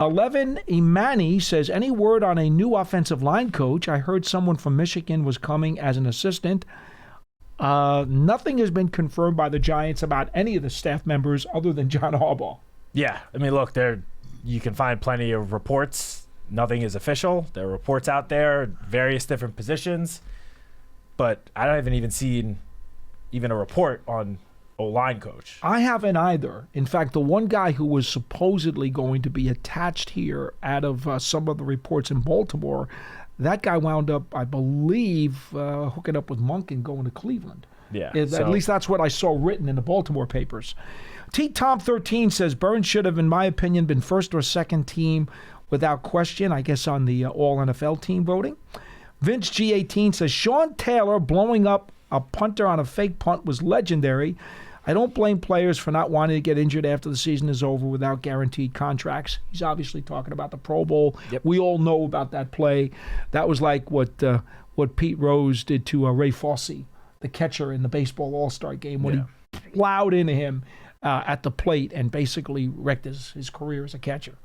11 Imani says, any word on a new offensive line coach? I heard someone from Michigan was coming as an assistant. Nothing has been confirmed by the Giants about any of the staff members other than John Harbaugh. Yeah, I mean, look, you can find plenty of reports. Nothing is official. There are reports out there, various different positions. But I haven't even seen even a report on O-line coach. I haven't either. In fact, the one guy who was supposedly going to be attached here out of some of the reports in Baltimore, that guy wound up, I believe, hooking up with Monk and going to Cleveland. Yeah. At least that's what I saw written in the Baltimore papers. T-Tom13 says Burns should have, in my opinion, been first or second team without question, I guess on the All-NFL team voting. Vince G18 says Sean Taylor blowing up a punter on a fake punt was legendary. I don't blame players for not wanting to get injured after the season is over without guaranteed contracts. He's obviously talking about the Pro Bowl. Yep. We all know about that play. That was like what Pete Rose did to Ray Fosse, the catcher in the baseball All-Star game, when he plowed into him at the plate and basically wrecked his career as a catcher.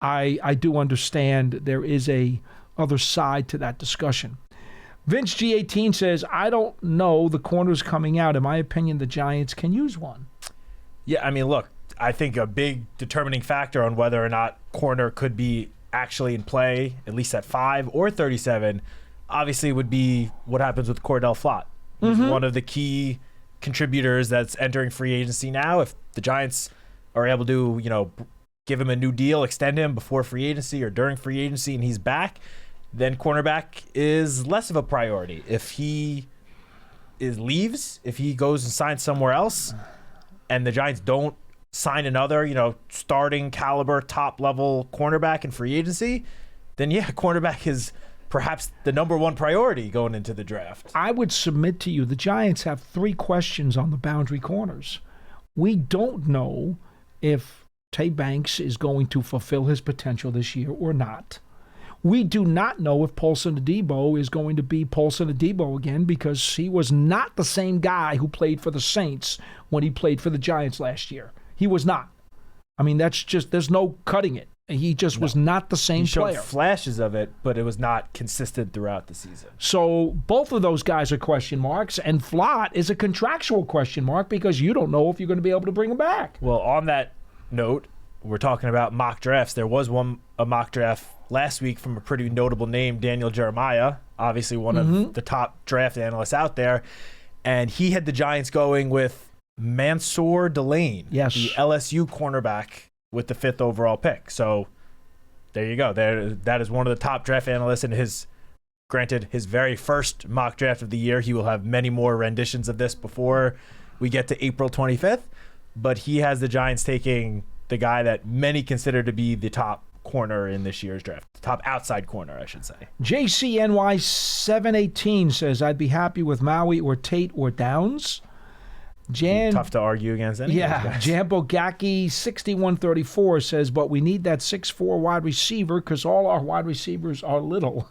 I do understand there is a other side to that discussion. Vince G18 says, I don't know the corners coming out. In my opinion, the Giants can use one. Yeah, I mean, look, I think a big determining factor on whether or not corner could be actually in play, at least at 5 or 37, obviously would be what happens with Cordell Flott. He's one of the key contributors that's entering free agency now. If the Giants are able to, give him a new deal, extend him before free agency or during free agency, and he's back, then cornerback is less of a priority. If he leaves, if he goes and signs somewhere else, and the Giants don't sign another, starting caliber, top-level cornerback in free agency, then cornerback is perhaps the number one priority going into the draft. I would submit to you the Giants have 3 questions on the boundary corners. We don't know if Tay Banks is going to fulfill his potential this year or not. We do not know if Paulson Adebo is going to be Paulson Adebo again, because he was not the same guy who played for the Saints when he played for the Giants last year. He was not. I mean, that's just, there's no cutting it. He just was not the same player. He showed flashes of it, but it was not consistent throughout the season. So both of those guys are question marks, and Flott is a contractual question mark because you don't know if you're going to be able to bring him back. Well, on that note, we're talking about mock drafts. There was a mock draft last week from a pretty notable name, Daniel Jeremiah, obviously one of the top draft analysts out there. And he had the Giants going with Mansour Delane, the LSU cornerback, with the 5th overall pick. So there you go. That is one of the top draft analysts in his very first mock draft of the year. He will have many more renditions of this before we get to April 25th. But he has the Giants taking the guy that many consider to be the top corner in this year's draft. Top outside corner, I should say. JCNY 718 says, I'd be happy with Maui or Tate or Downs. Tough to argue against any of those guys. Jambo Gaki 6134 says, but we need that 6'4" wide receiver because all our wide receivers are little.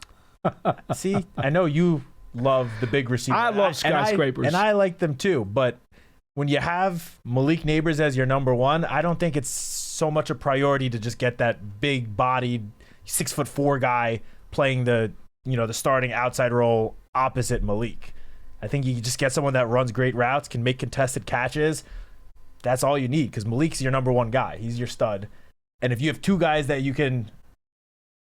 See, I know you love the big receiver. I love skyscrapers. And I like them too, but when you have Malik Neighbors as your number 1, I don't think it's so much a priority to just get that big-bodied 6'4" guy playing the starting outside role opposite Malik. I think you just get someone that runs great routes, can make contested catches. That's all you need, because Malik's your number 1 guy. He's your stud. And if you have 2 guys that you can...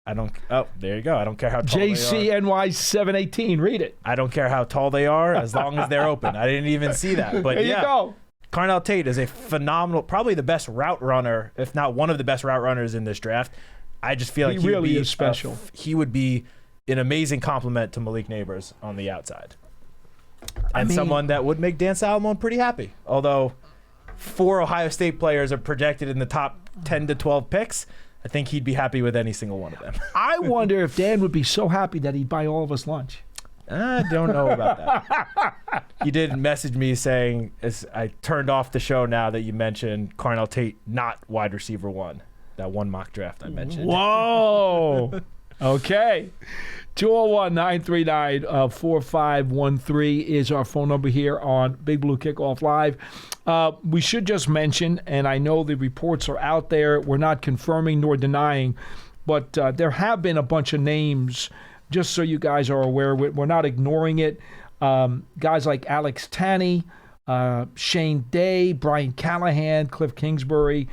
there you go. I don't care how tall they are. JCNY 718, read it. I don't care how tall they are, as long as they're open. I didn't even see that. But there you go. Carnell Tate is a phenomenal, probably the best route runner, if not one of the best route runners in this draft. I just feel like he really would be is special. He would be an amazing complement to Malik Neighbors on the outside. And someone that would make Dan Salomon pretty happy. Although 4 Ohio State players are projected in the top 10 to 12 picks, I think he'd be happy with any single one of them. I wonder if Dan would be so happy that he'd buy all of us lunch. I don't know about that. You did message me saying, as I turned off the show now that you mentioned Carnell Tate not wide receiver 1. That one mock draft I mentioned. Whoa. Okay. 201-939-4513 is our phone number here on Big Blue Kickoff Live. We should just mention, and I know the reports are out there, we're not confirming nor denying, but there have been a bunch of names, just so you guys are aware. We're not ignoring it. Guys like Alex Tanney, Shane Day, Brian Callahan, Cliff Kingsbury,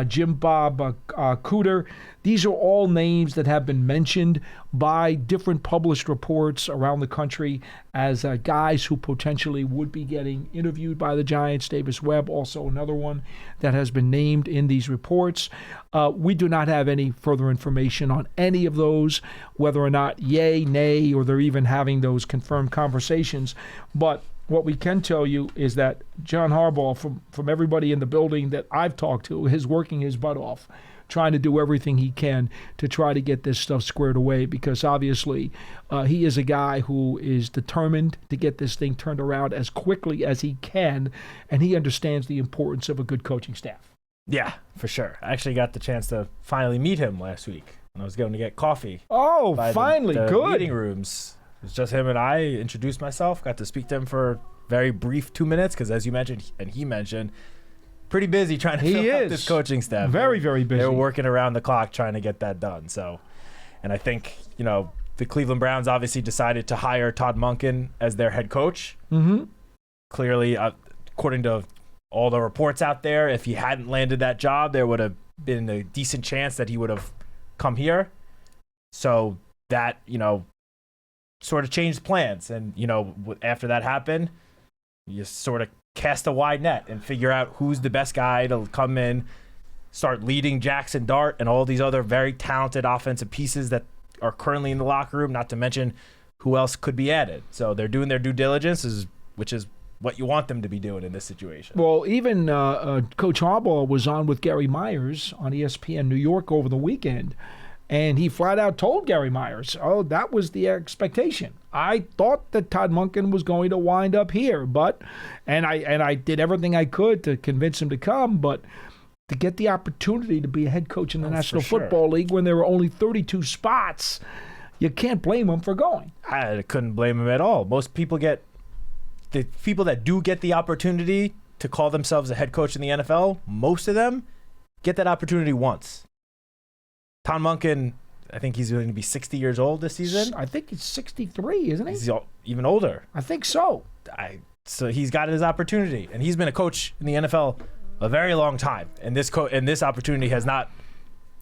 Jim Bob Cooter. These are all names that have been mentioned by different published reports around the country as guys who potentially would be getting interviewed by the Giants. Davis Webb, also another one that has been named in these reports. We do not have any further information on any of those, whether or not yay, nay, or they're even having those confirmed conversations. But what we can tell you is that John Harbaugh, from everybody in the building that I've talked to, is working his butt off, trying to do everything he can to try to get this stuff squared away, because obviously he is a guy who is determined to get this thing turned around as quickly as he can, and he understands the importance of a good coaching staff. Yeah, for sure. I actually got the chance to finally meet him last week when I was going to get coffee. Oh, by finally, the good. Meeting rooms. It was just him and I. Introduced myself, got to speak to him for a very brief 2 minutes, because as you mentioned, and he mentioned, pretty busy trying to fill out this coaching staff. Very, very busy. They were working around the clock trying to get that done. So, and I think, the Cleveland Browns obviously decided to hire Todd Monken as their head coach. Mm-hmm. Clearly, according to all the reports out there, if he hadn't landed that job, there would have been a decent chance that he would have come here. So that, sort of changed plans. And, after that happened, you sort of cast a wide net and figure out who's the best guy to come in, start leading Jackson Dart and all these other very talented offensive pieces that are currently in the locker room, not to mention who else could be added. So they're doing their due diligence, which is what you want them to be doing in this situation. Well, even Coach Harbaugh was on with Gary Myers on ESPN New York over the weekend, and he flat out told Gary Myers, that was the expectation. I thought that Todd Monken was going to wind up here, and I did everything I could to convince him to come, but to get the opportunity to be a head coach in the National Football League when there were only 32 spots, you can't blame him for going. I couldn't blame him at all. Most people the people that do get the opportunity to call themselves a head coach in the NFL, most of them get that opportunity once. Todd Monken, I think he's going to be 60 years old this season. I think he's 63, isn't he? He's even older. I think so. So he's got his opportunity, and he's been a coach in the NFL a very long time, and this opportunity has not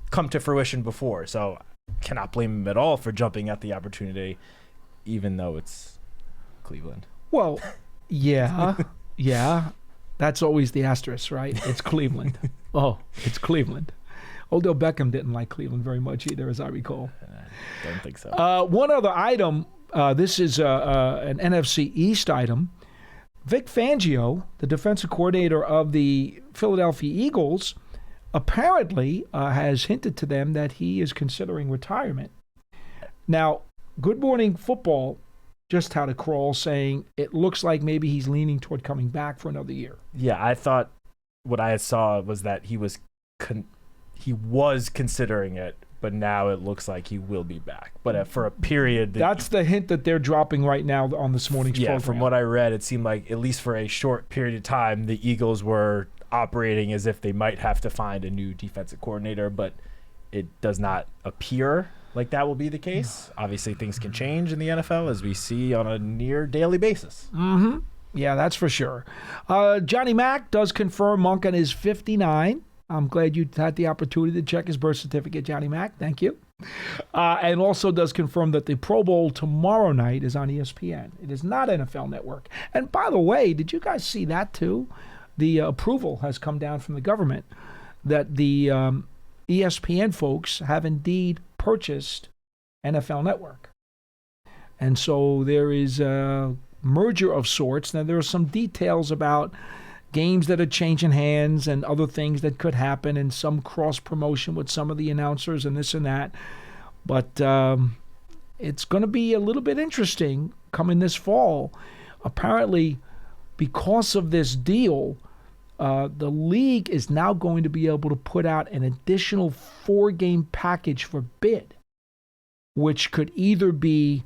come to fruition before. So I cannot blame him at all for jumping at the opportunity, even though it's Cleveland. Well, yeah. That's always the asterisk, right? It's Cleveland. It's Cleveland. Odell Beckham didn't like Cleveland very much either, as I recall. I don't think so. One other item. This is an NFC East item. Vic Fangio, the defensive coordinator of the Philadelphia Eagles, apparently has hinted to them that he is considering retirement. Now, Good Morning Football just had a crawl saying it looks like maybe he's leaning toward coming back for another year. Yeah, I thought what I saw was that he was considering it, but now it looks like he will be back. But for a period... That's the hint that they're dropping right now on this morning's program. From what I read, it seemed like, at least for a short period of time, the Eagles were operating as if they might have to find a new defensive coordinator, but it does not appear like that will be the case. Obviously, things can change in the NFL, as we see on a near daily basis. Mm-hmm. Yeah, that's for sure. Johnny Mack does confirm Monken is 59. I'm glad you had the opportunity to check his birth certificate, Johnny Mack. Thank you. And also does confirm that the Pro Bowl tomorrow night is on ESPN. It is not NFL Network. And by the way, did you guys see that too? The approval has come down from the government that the ESPN folks have indeed purchased NFL Network. And so there is a merger of sorts. Now, there are some details about games that are changing hands and other things that could happen, and some cross-promotion with some of the announcers and this and that. But it's going to be a little bit interesting coming this fall. Apparently, because of this deal, the league is now going to be able to put out an additional 4-game package for bid, which could either be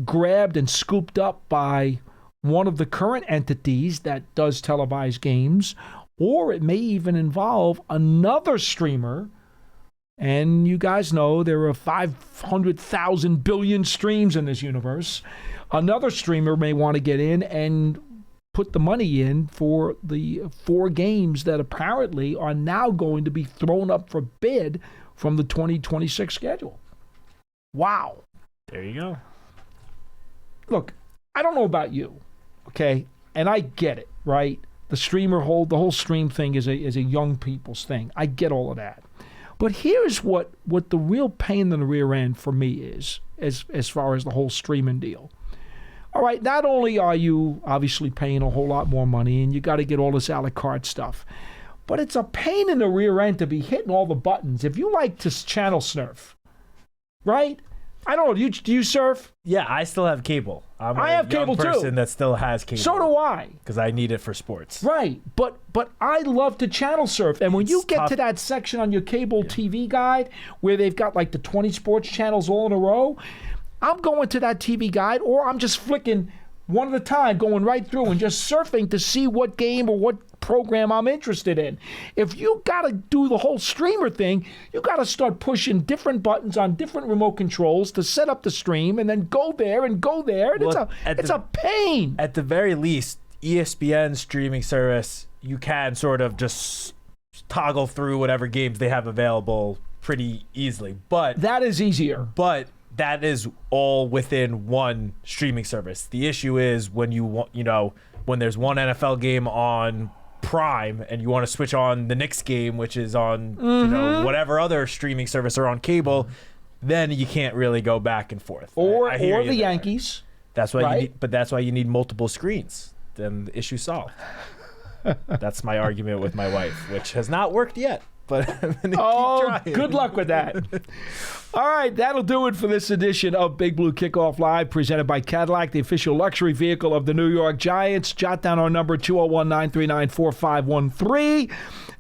grabbed and scooped up by one of the current entities that does televise games, or it may even involve another streamer. And you guys know there are 500,000 billion streams in this universe. Another streamer may want to get in and put the money in for the 4 games that apparently are now going to be thrown up for bid from the 2026 schedule. Wow. There you go. Look, I don't know about you, okay? And I get it, right? The whole stream thing is a young people's thing. I get all of that. But here's what the real pain in the rear end for me is, as far as the whole streaming deal. all right, not only are you obviously paying a whole lot more money and you got to get all this a la carte stuff, but it's a pain in the rear end to be hitting all the buttons. If you like to channel surf, right? I don't know. Do you surf? Yeah, I still have cable. I have cable too. Person that still has cable. So do I. Because I need it for sports. Right, but I love to channel surf, and when you get tough. to that section on your cable TV guide where they've got like the 20 sports channels all in a row, I'm going to that TV guide, or I'm just flicking one at a time, going right through and just surfing to see what game or what program I'm interested in. If you got to do the whole streamer thing, you got to start pushing different buttons on different remote controls to set up the stream and then go there and go there. And Well, it's a pain. At the very least, ESPN streaming service, you can sort of just toggle through whatever games they have available pretty easily. But That is easier. But that is all within one streaming service. The issue is when you want, when there's one NFL game on Prime and you want to switch on the Knicks game, which is on whatever other streaming service or on cable, then you can't really go back and forth. Or I hear the you there. Yankees. That's why right? that's why you need multiple screens. Then the issue solved. That's my argument with my wife, which has not worked yet. But I'm gonna keep trying. Good luck with that. All right, that'll do it for this edition of Big Blue Kickoff Live, presented by Cadillac, the official luxury vehicle of the New York Giants. Jot down our number, 201-939-4513.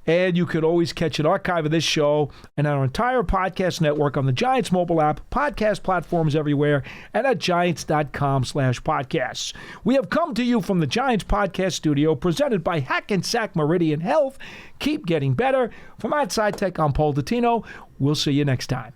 And you could always catch an archive of this show and our entire podcast network on the Giants mobile app, podcast platforms everywhere, and at giants.com/podcasts. We have come to you from the Giants Podcast Studio, presented by Hackensack Meridian Health. Keep getting better. For Matt Citak, I'm Paul Dottino. We'll see you next time.